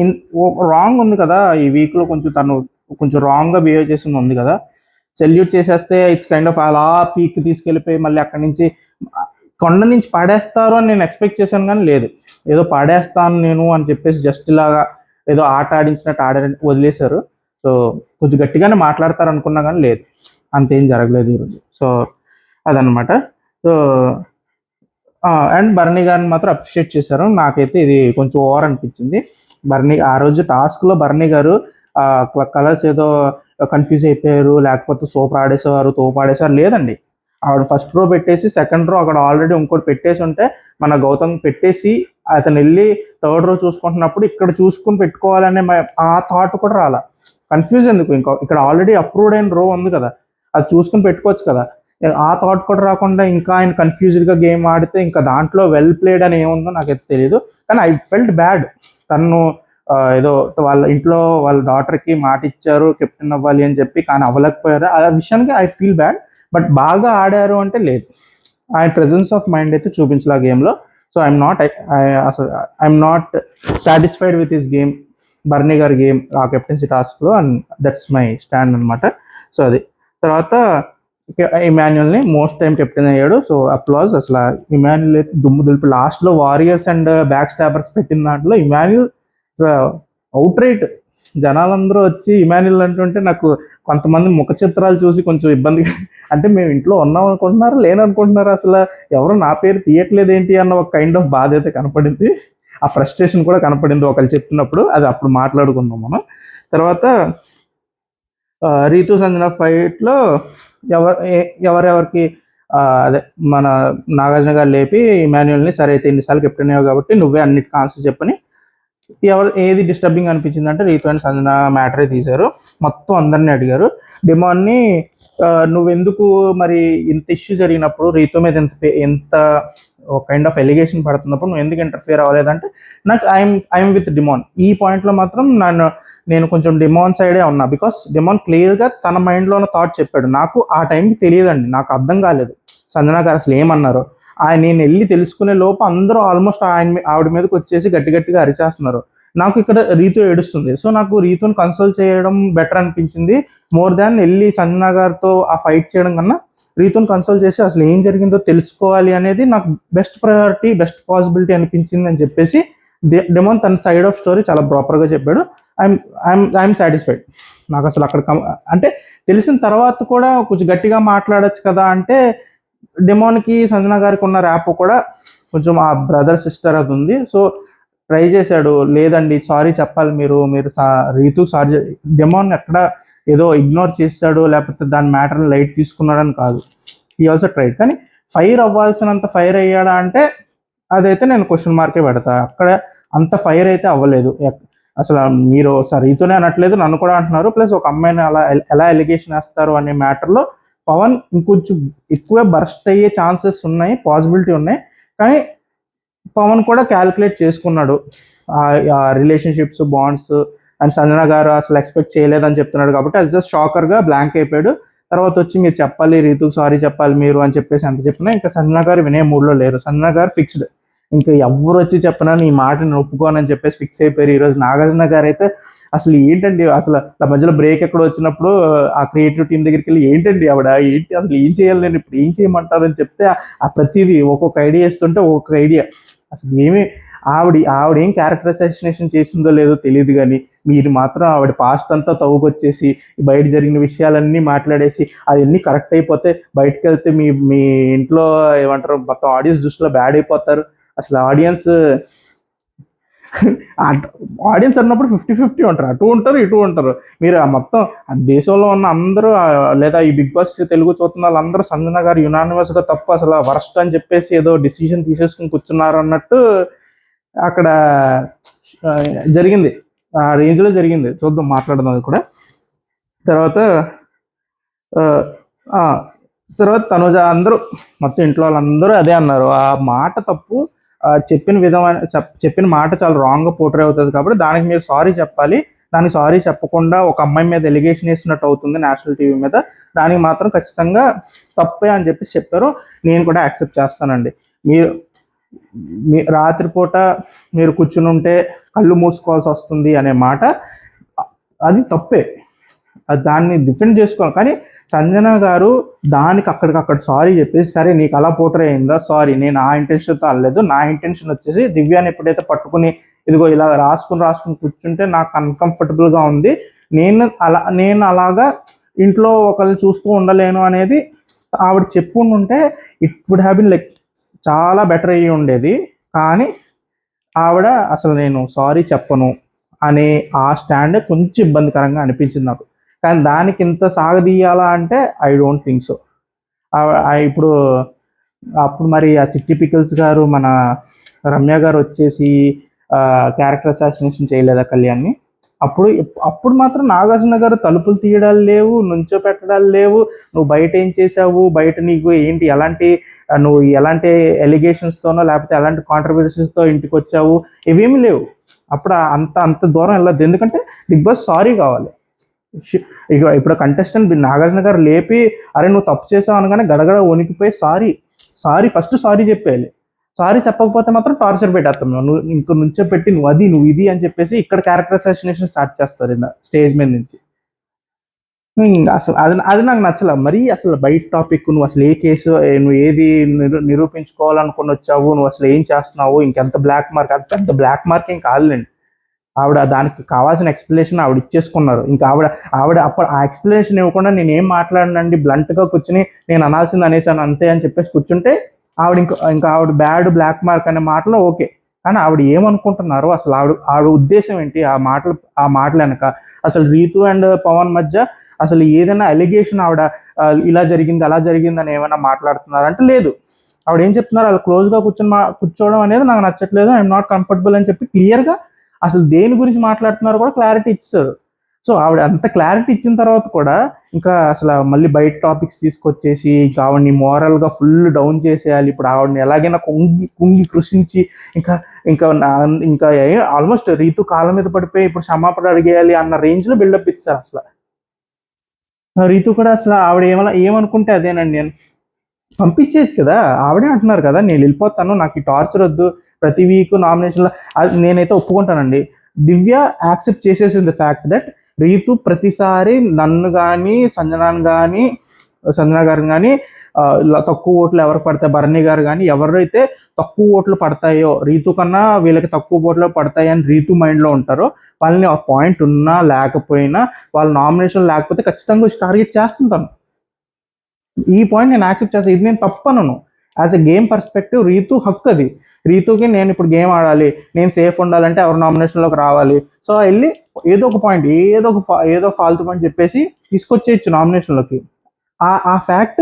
రాంగ్ ఉంది కదా ఈ వీక్లో, తను కొంచెం రాంగ్గా బిహేవ్ చేసింది ఉంది కదా. సెల్యూట్ చేసేస్తే ఇట్స్ కైండ్ ఆఫ్ అలా పీక్ తీసుకెళ్ళిపోయి మళ్ళీ అక్కడి నుంచి కొండ నుంచి పాడేస్తారు అని నేను ఎక్స్పెక్ట్ చేశాను, కానీ లేదు, ఏదో పాడేస్తాను నేను అని చెప్పేసి జస్ట్ ఇలాగా ఏదో ఆట ఆడించినట్టు వదిలేశారు. సో కొంచెం గట్టిగానే మాట్లాడతారు అనుకున్నా, కానీ లేదు, అంతేం జరగలేదు ఈరోజు. సో అదనమాట. సో అండ్ బర్నీ గారిని మాత్రం అప్రిషియేట్ చేశారు. నాకైతే ఇది కొంచెం ఓవర్ అనిపించింది. బర్నీ ఆ రోజు టాస్క్లో బర్నీ గారు కలర్స్ ఏదో కన్ఫ్యూజ్ అయిపోయారు, లేకపోతే సూపర్ ఆడేసేవారు, తోపు ఆడేసేవారు, లేదండి. ఆవిడ ఫస్ట్ రో పెట్టేసి సెకండ్ రో అక్కడ ఆల్రెడీ ఇంకోటి పెట్టేసి ఉంటే మన గౌతమ్ పెట్టేసి అతను వెళ్ళి థర్డ్ రో చూసుకుంటున్నప్పుడు ఇక్కడ చూసుకుని పెట్టుకోవాలనే ఆ థాట్ కూడా రాలా. కన్ఫ్యూజ్ ఎందుకు, ఇంకా ఇక్కడ ఆల్రెడీ అప్రూవ్డ్ అయిన రో ఉంది కదా, అది చూసుకుని పెట్టుకోవచ్చు కదా. ఆ థాట్ కూడా రాకుండా ఇంకా ఆయన కన్ఫ్యూజ్డ్గా గేమ్ ఆడితే ఇంకా దాంట్లో వెల్ ప్లేడ్ అని ఏముందో నాకైతే తెలియదు. కానీ ఐ ఫెల్ట్ బ్యాడ్. తను ఏదో వాళ్ళ ఇంట్లో వాళ్ళ డాటర్కి మాట ఇచ్చారు కెప్టెన్ అవ్వాలి అని చెప్పి, కానీ అవ్వలేకపోయారు. ఆ విషయానికి ఐ ఫీల్ బ్యాడ్. బట్ బాగా ఆడారు అంటే లేదు, ఆయన ప్రెజెన్స్ ఆఫ్ మైండ్ అయితే చూపించలే గేమ్లో. So I'm not satisfied with his game, Bharani గారి గేమ్ ఆ కెప్టెన్సీ టాస్క్లో, అండ్ దట్స్ మై స్టాండ్ అనమాట. సో అది తర్వాత ఇమాన్యుయల్ని మోస్ట్ టైం కెప్టెన్ అయ్యాడు. So applause. అసలు ఇమాన్యుయల్ అయితే దుమ్ము దులిపి లాస్ట్లో వారియర్స్ అండ్ బ్యాక్ స్టాపర్స్ పెట్టిన దాంట్లో ఇమాన్యుయల్ అవుట్ రైట్. జనాలందరూ వచ్చి ఇమాన్యుయల్ అంటుంటే నాకు కొంతమంది ముఖ చిత్రాలు చూసి కొంచెం ఇబ్బందిగా, అంటే మేము ఇంట్లో ఉన్నాం అనుకుంటున్నారు, లేననుకుంటున్నారు, అసలు ఎవరు నా పేరు తీయట్లేదు ఏంటి అన్న ఒక కైండ్ ఆఫ్ బాధ అయితే కనపడింది. ఆ ఫ్రస్ట్రేషన్ కూడా కనపడింది ఒకళ్ళు చెప్పినప్పుడు. అది అప్పుడు మాట్లాడుకుందాం మనం. తర్వాత రీతు సంజన ఫైట్లో ఎవరెవరికి అదే మన నాగార్జున గారు లేపి ఇమాన్యుయల్ని, సరే అయితే ఇన్నిసార్లు కెప్టెన్ అయ్యావు కాబట్టి నువ్వే అన్నిటికీ ఆన్సర్ చెప్పని, ఏది డిస్టర్బింగ్ అనిపించింది అంటే రీతు అండ్ సంజన మ్యాటరే తీశారు. మొత్తం అందరినీ అడిగారు. డిమాన్ని నువ్వెందుకు మరి ఇంత ఇష్యూ జరిగినప్పుడు రీతు మీద ఎంత కైండ్ ఆఫ్ ఎలిగేషన్ పడుతున్నప్పుడు నువ్వు ఎందుకు ఇంటర్ఫియర్ అవ్వలేదంటే, నాకు ఐఎమ్ విత్ డిమాన్. ఈ పాయింట్లో మాత్రం నేను కొంచెం డిమాన్ సైడే ఉన్నా. బికాస్ డిమాన్ క్లియర్గా తన మైండ్లో ఉన్న థాట్ చెప్పాడు. నాకు ఆ టైంకి తెలియదండి, నాకు అర్థం కాలేదు సంజన గారు అసలు ఏమన్నారు. నేను వెళ్ళి తెలుసుకునే లోపు అందరూ ఆల్మోస్ట్ ఆవిడ మీదకి వచ్చేసి గట్టిగా అరిచేస్తున్నారు. నాకు ఇక్కడ రీతు ఏడుస్తుంది. సో నాకు రీతుని కన్సోల్ చేయడం బెటర్ అనిపించింది, మోర్ దాన్ వెళ్ళి సంజన గారితో ఆ ఫైట్ చేయడం కన్నా రీతుని కన్సోల్ చేసి అసలు ఏం జరిగిందో తెలుసుకోవాలి అనేది నాకు బెస్ట్ ప్రయారిటీ, బెస్ట్ పాసిబిలిటీ అనిపించింది అని చెప్పేసి డిమాన్ తన సైడ్ ఆఫ్ స్టోరీ చాలా ప్రాపర్గా చెప్పాడు. I'm satisfied. నాకు అసలు అక్కడ అంటే తెలిసిన తర్వాత కూడా కొంచెం గట్టిగా మాట్లాడచ్చు కదా అంటే, డిమాన్కి సంజన గారికి ఉన్న ర్యాప్ కూడా కొంచెం ఆ బ్రదర్ సిస్టర్ అది ఉంది. సో ట్రై చేశాడు. లేదండి సారీ చెప్పాలి, మీరు మీరు రీతు సారీ డెమోన్ ఎక్కడ ఏదో ఇగ్నోర్ చేశాడు లేకపోతే దాని మ్యాటర్ని లైట్ తీసుకున్నాడని కాదు. ఈ ఆల్సో ట్రైడ్. కానీ ఫైర్ అవ్వాల్సినంత ఫైర్ అయ్యాడా అంటే అదైతే నేను క్వశ్చన్ మార్కే పెడతా. అక్కడ అంత ఫైర్ అయితే అవ్వలేదు. అసలు మీరు రీతూనే అనట్లేదు, నన్ను కూడా అంటున్నారు. ప్లస్ ఒక అమ్మాయిని అలా ఎలా ఎలిగేషన్ వేస్తారు అనే మ్యాటర్లో పవన్ ఇంకొంచెం ఎక్కువే బర్స్ట్ అయ్యే ఛాన్సెస్ ఉన్నాయి, పాసిబిలిటీ ఉన్నాయి. కానీ పవన్ కూడా క్యాలిక్యులేట్ చేసుకున్నాడు ఆ రిలేషన్షిప్స్, బాండ్స్. అండ్ సంజన గారు అసలు ఎక్స్పెక్ట్ చేయలేదని చెప్తున్నాడు కాబట్టి అది జస్ట్ షాకర్గా బ్లాంక్ అయిపోయాడు. తర్వాత వచ్చి మీరు చెప్పాలి, రీతుకు సారీ చెప్పాలి మీరు అని చెప్పేసి ఎంత చెప్పినా ఇంకా సంజన గారు వినే మూడ్లో లేరు. సంజన గారు ఫిక్స్డ్, ఇంకా ఎవరు వచ్చి చెప్పినా నీ మాటని ఒప్పుకోనని చెప్పేసి ఫిక్స్ అయిపోయారు. ఈరోజు నాగార్జున గారు అయితే అసలు ఏంటండి, అసలు ఆ మధ్యలో బ్రేక్ ఎక్కడ వచ్చినప్పుడు ఆ క్రియేటివ్ టీం దగ్గరికి వెళ్ళి ఏంటండి ఆవిడ ఏంటి అసలు ఏం చేయాలి, నేను ఇప్పుడు ఏం చేయమంటారని చెప్తే ఆ ప్రతిదీ ఒక్కొక్క ఐడియా ఇస్తుంటే ఒక్కొక్క ఐడియా. అసలు ఏమి ఆవిడ ఏం క్యారెక్టర్ అసాసినేషన్ చేసిందో లేదో తెలియదు, కానీ మీరు మాత్రం ఆవిడ పాస్ట్ అంతా తవ్వుకొచ్చేసి బయట జరిగిన విషయాలన్నీ మాట్లాడేసి అవన్నీ కరెక్ట్ అయిపోతే బయటకు వెళ్తే మీ మీ ఇంట్లో ఏమంటారు మొత్తం ఆడియన్స్ దృష్టిలో బ్యాడ్ అయిపోతారు. అసలు ఆడియన్స్ అన్నప్పుడు 50-50 ఉంటారు, అటు ఉంటారు ఇటు ఉంటారు. మీరు మొత్తం దేశంలో ఉన్న అందరూ లేదా ఈ బిగ్ బాస్ తెలుగు చూస్తున్న వాళ్ళందరూ సంజన గారు యునానిమస్గా తప్ప అసలు వరస్ట్ అని చెప్పేసి ఏదో డిసిషన్ తీసేసుకుని కూర్చున్నారు అన్నట్టు అక్కడ జరిగింది. ఆ రేంజ్లో జరిగింది. చూద్దాం, మాట్లాడదాం అది కూడా. తర్వాత తనుజ అందరూ మొత్తం ఇంట్లో వాళ్ళందరూ అదే అన్నారు. ఆ మాట తప్పు, చెప్పిన మాట చాలా రాంగ్గా పోర్ట్రే అవుతుంది కాబట్టి దానికి మీరు సారీ చెప్పాలి. దానికి సారీ చెప్పకుండా ఒక అమ్మాయి మీద ఎలిగేషన్ వేసినట్టు అవుతుంది నేషనల్ టీవీ మీద, దానికి మాత్రం ఖచ్చితంగా తప్పే అని చెప్పేసి చెప్పారు. నేను కూడా యాక్సెప్ట్ చేస్తానండి. మీ రాత్రిపూట మీరు కూర్చుని ఉంటే కళ్ళు మూసుకోవాల్సి వస్తుంది అనే మాట అది తప్పే, దాన్ని డిఫెండ్ చేసుకోవాలి. కానీ సంజన గారు దానికి అక్కడికక్కడ సారీ చెప్పేసి, సరే నీకు అలా పోర్ట్రే అయిందా, సారీ, నేను ఆ ఇంటెన్షన్తో అనలేదు, నా ఇంటెన్షన్ వచ్చేసి దివ్యాని ఎప్పుడైతే పట్టుకుని ఇదిగో ఇలా రాసుకుని కూర్చుంటే నాకు అన్కంఫర్టబుల్గా ఉంది, నేను అలాగా ఇంట్లో ఒకరిని చూస్తూ ఉండలేను అనేది ఆవిడ చెప్పుకుంటుంటే it would have been like చాలా బెటర్ అయ్యి ఉండేది. కానీ ఆవిడ అసలు నేను సారీ చెప్పను అనే ఆ స్టాండ్ కొంచెం ఇబ్బందికరంగా అనిపించింది నాకు. కానీ దానికి ఇంత సాగదీయాలా అంటే ఐ డోంట్ థింక్ సో. అప్పుడు మరి ఆ చిట్టి పికిల్స్ గారు మన రమ్య గారు వచ్చేసి క్యారెక్టర్ అసాసినేషన్ చేయలేదా కళ్యాణ్ని? అప్పుడు మాత్రం నాగార్జున గారు తలుపులు తీయడాలు లేవు, నుంచో పెట్టడాలు లేవు, నువ్వు బయట ఏం చేసావు, బయట నీకు ఏంటి నువ్వు ఎలాంటి ఎలిగేషన్స్తోనో లేకపోతే ఎలాంటి కాంట్రవర్సీస్తో ఇంటికి వచ్చావు, ఇవేమీ లేవు. అప్పుడు అంత దూరం వెళ్ళదు. ఎందుకంటే బిగ్ బాస్ సారీ కావాలి. ఇప్పుడు కంటెస్టెంట్ నాగార్జున గారు లేపి అరే నువ్వు తప్పు చేసావు అనగానే గడగడ వణికిపోయి ఫస్ట్ సారీ చెప్పేయాలి. సారీ చెప్పకపోతే మాత్రం టార్చర్ పెట్టేస్తాం, నువ్వు ఇంక నుంచో పెట్టి నువ్వు ఇది అని చెప్పేసి ఇక్కడ క్యారెక్టర్ అసాసినేషన్ స్టార్ట్ చేస్తారు స్టేజ్ మీద నుంచి. అసలు అది నాకు నచ్చలే. మరీ అసలు బయట టాపిక్, నువ్వు అసలు ఏ కేసు, నువ్వు ఏది నిరూపించుకోవాలనుకుని వచ్చావు, నువ్వు అసలు ఏం చేస్తున్నావు, ఇంకెంత బ్లాక్ మార్క్, అది పెద్ద బ్లాక్ మార్క్ ఏం కాదులేండి. ఆవిడ దానికి కావాల్సిన ఎక్స్ప్లెనేషన్ ఆవిడ ఇచ్చేసుకున్నారు. ఇంకా ఆవిడ అప్పుడు ఆ ఎక్స్ప్లెనేషన్ ఇవ్వకుండా నేను ఏం మాట్లాడినండి, బ్లంట్గా కూర్చుని నేను అనాల్సింది అనేసాను అంతే అని చెప్పేసి కూర్చుంటే ఇంకా ఆవిడ బ్యాడ్ బ్లాక్ మార్క్ అనే మాటలో ఓకే. కానీ ఆవిడ ఏమనుకుంటున్నారు అసలు, ఆవిడ ఉద్దేశం ఏంటి ఆ మాటలు వెనక? అసలు రీతు అండ్ పవన్ మధ్య అసలు ఏదైనా అలిగేషన్ ఆవిడ ఇలా జరిగింది అలా జరిగింది అని ఏమైనా మాట్లాడుతున్నారంటే లేదు. ఆవిడ ఏం చెప్తున్నారు, అది క్లోజ్గా కూర్చోవడం అనేది నాకు నచ్చట్లేదు, ఐఎమ్ నాట్ కంఫర్టబుల్ అని చెప్పి క్లియర్గా అసలు దేని గురించి మాట్లాడుతున్నారు కూడా క్లారిటీ ఇచ్చారు. సో ఆవిడ అంత క్లారిటీ ఇచ్చిన తర్వాత కూడా ఇంకా అసలు మళ్ళీ బయట టాపిక్స్ తీసుకొచ్చేసి ఇంకా ఆవిడని మోరల్గా ఫుల్ డౌన్ చేసేయాలి, ఇప్పుడు ఆవిడని ఎలాగైనా కుంగి కృషించి ఇంకా ఆల్మోస్ట్ రీతు కాళ్ళ మీద పడిపోయి ఇప్పుడు క్షమాపణ అడిగేయాలి అన్న రేంజ్లో బిల్డప్ ఇస్తారు. అసలు రీతు కూడా అసలు ఆవిడ ఏమనుకుంటే అదేనండి, నేను పంపించేయచ్చు కదా, ఆవిడే అంటున్నారు కదా నేను వెళ్ళిపోతాను, నాకు ఈ టార్చర్ వద్దు, ప్రతి వీక్ నామినేషన్లో నేనైతే ఒప్పుకుంటానండి. దివ్య యాక్సెప్ట్ చేసేసింది ఫ్యాక్ట్ దట్ రీతు ప్రతిసారి నన్ను కానీ సంజన గారిని కానీ తక్కువ ఓట్లు ఎవరు పడతాయి, భరణి గారు కానీ ఎవరైతే తక్కువ ఓట్లు పడతాయో రీతు కన్నా వీళ్ళకి తక్కువ ఓట్లు పడతాయి అని రీతు మైండ్లో ఉంటారో వాళ్ళని ఆ పాయింట్ ఉన్నా లేకపోయినా వాళ్ళ నామినేషన్ లేకపోతే ఖచ్చితంగా టార్గెట్ చేస్తుంటాను. ఈ పాయింట్ నేను యాక్సెప్ట్ చేస్తాను, ఇది నేను తప్పనను. As a game perspective Rithu హక్కు అది. రీతుకి నేను ఇప్పుడు గేమ్ ఆడాలి, నేను సేఫ్ ఉండాలంటే ఎవరు నామినేషన్లోకి రావాలి, సో వెళ్ళి ఏదో ఒక పాయింట్ ఏదో ఫాల్తు పాయింట్ చెప్పేసి తీసుకొచ్చేయచ్చు నామినేషన్లోకి. ఆ ఫ్యాక్ట్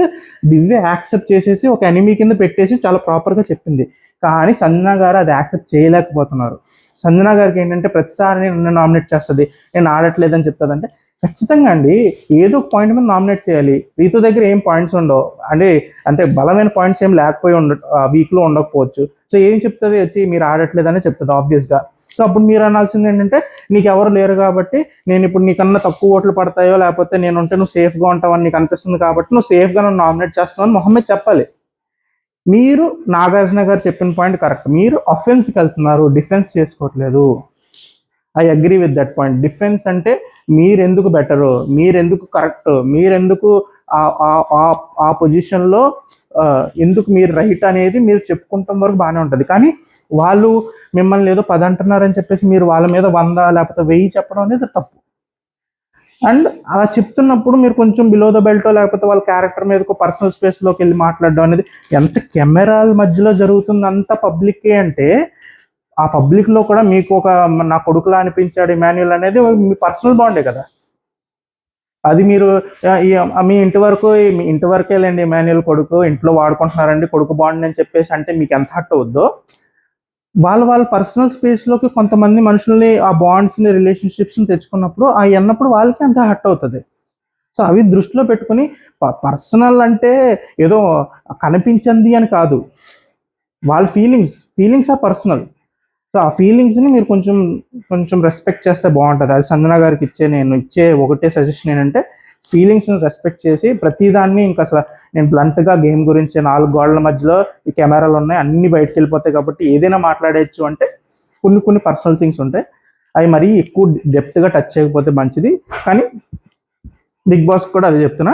దివ్య యాక్సెప్ట్ చేసేసి ఒక ఎనిమీ కింద పెట్టేసి చాలా ప్రాపర్గా చెప్పింది. కానీ సంజన గారు అది యాక్సెప్ట్ చేయలేకపోతున్నారు. సంజన గారికి ఏంటంటే ప్రతిసారి నన్ను నామినేట్ చేస్తుంది, నేను ఆడట్లేదని చెప్తుందంటే ఖచ్చితంగా అండి ఏదో ఒక పాయింట్ మీద నామినేట్ చేయాలి. రీతు దగ్గర ఏం పాయింట్స్ ఉండవు అంటే బలమైన పాయింట్స్ ఏం లేకపోయి వీక్లో ఉండకపోవచ్చు. సో ఏం చెప్తుంది వచ్చి మీరు ఆడట్లేదని చెప్తుంది ఆబ్వియస్గా. సో అప్పుడు మీరు అనాల్సింది ఏంటంటే నీకు ఎవరు లేరు కాబట్టి నేను ఇప్పుడు నీకన్నా తక్కువ ఓట్లు పడతాయో లేకపోతే నేను ఉంటే నువ్వు సేఫ్గా ఉంటావని నీకు అనిపిస్తుంది కాబట్టి నువ్వు సేఫ్గా నన్ను నామినేట్ చేస్తున్నావు అని మొహమ్మద్ చెప్పాలి. మీరు నాగార్జున గారు చెప్పిన పాయింట్ కరెక్ట్, మీరు అఫెన్స్కి వెళ్తున్నారు, డిఫెన్స్ చేసుకోవట్లేదు. I agree with that point. Defence అంటే మీరెందుకు బెటరు, మీరెందుకు కరెక్ట్, మీరెందుకు ఆ పొజిషన్లో ఎందుకు మీరు రైట్ అనేది మీరు చెప్పుకుంటాం వరకు బాగానే ఉంటుంది. కానీ వాళ్ళు మిమ్మల్ని ఏదో 10 అంటున్నారని చెప్పేసి మీరు వాళ్ళ మీద 100 లేకపోతే 1000 చెప్పడం అనేది తప్పు. అండ్ అలా చెప్తున్నప్పుడు మీరు కొంచెం బిలో ద బెల్టో లేకపోతే వాళ్ళ క్యారెక్టర్ మీదకు పర్సనల్ స్పేస్లోకి వెళ్ళి మాట్లాడడం అనేది ఎంత కెమెరాల మధ్యలో జరుగుతుంది, అంత పబ్లిక్కే అంటే ఆ పబ్లిక్లో కూడా మీకు ఒక నా కొడుకులా అనిపించాడు ఇమాన్యుల్ అనేది మీ పర్సనల్ బాండే కదా. అది మీరు మీ ఇంటి వరకే లేండి ఇమాన్యుల్ కొడుకు ఇంట్లో వాడుకుంటున్నారండి కొడుకు బాండ్ అని చెప్పేసి అంటే మీకు ఎంత హర్ట్ అవుద్దో, వాళ్ళ పర్సనల్ స్పేస్లోకి కొంతమంది మనుషుల్ని ఆ బాండ్స్ని రిలేషన్షిప్స్ని తెచ్చుకున్నప్పుడు అన్నప్పుడు వాళ్ళకి అంత హర్ట్ అవుతుంది. సో అవి దృష్టిలో పెట్టుకుని పర్సనల్ అంటే ఏదో కనిపించింది అని కాదు, వాళ్ళ ఫీలింగ్స్ ఆర్ పర్సనల్. సో ఆ ఫీలింగ్స్ని మీరు కొంచెం రెస్పెక్ట్ చేస్తే బాగుంటుంది. అది సంజన గారికి నేను ఇచ్చే ఒకటే సజెషన్ ఏంటంటే ఫీలింగ్స్ని రెస్పెక్ట్ చేసి ప్రతిదాన్ని ఇంకా అసలు నేను బ్లంట్గా గేమ్ గురించి 4 గోడల మధ్యలో ఈ కెమెరాలు ఉన్నాయి అన్ని బయటకు వెళ్ళిపోతాయి కాబట్టి ఏదైనా మాట్లాడేయచ్చు అంటే కొన్ని పర్సనల్ థింగ్స్ ఉంటాయి, అవి మరీ ఎక్కువ డెప్త్గా టచ్ చేయకపోతే మంచిది. కానీ బిగ్ బాస్ కూడా అదే చెప్తున్నా,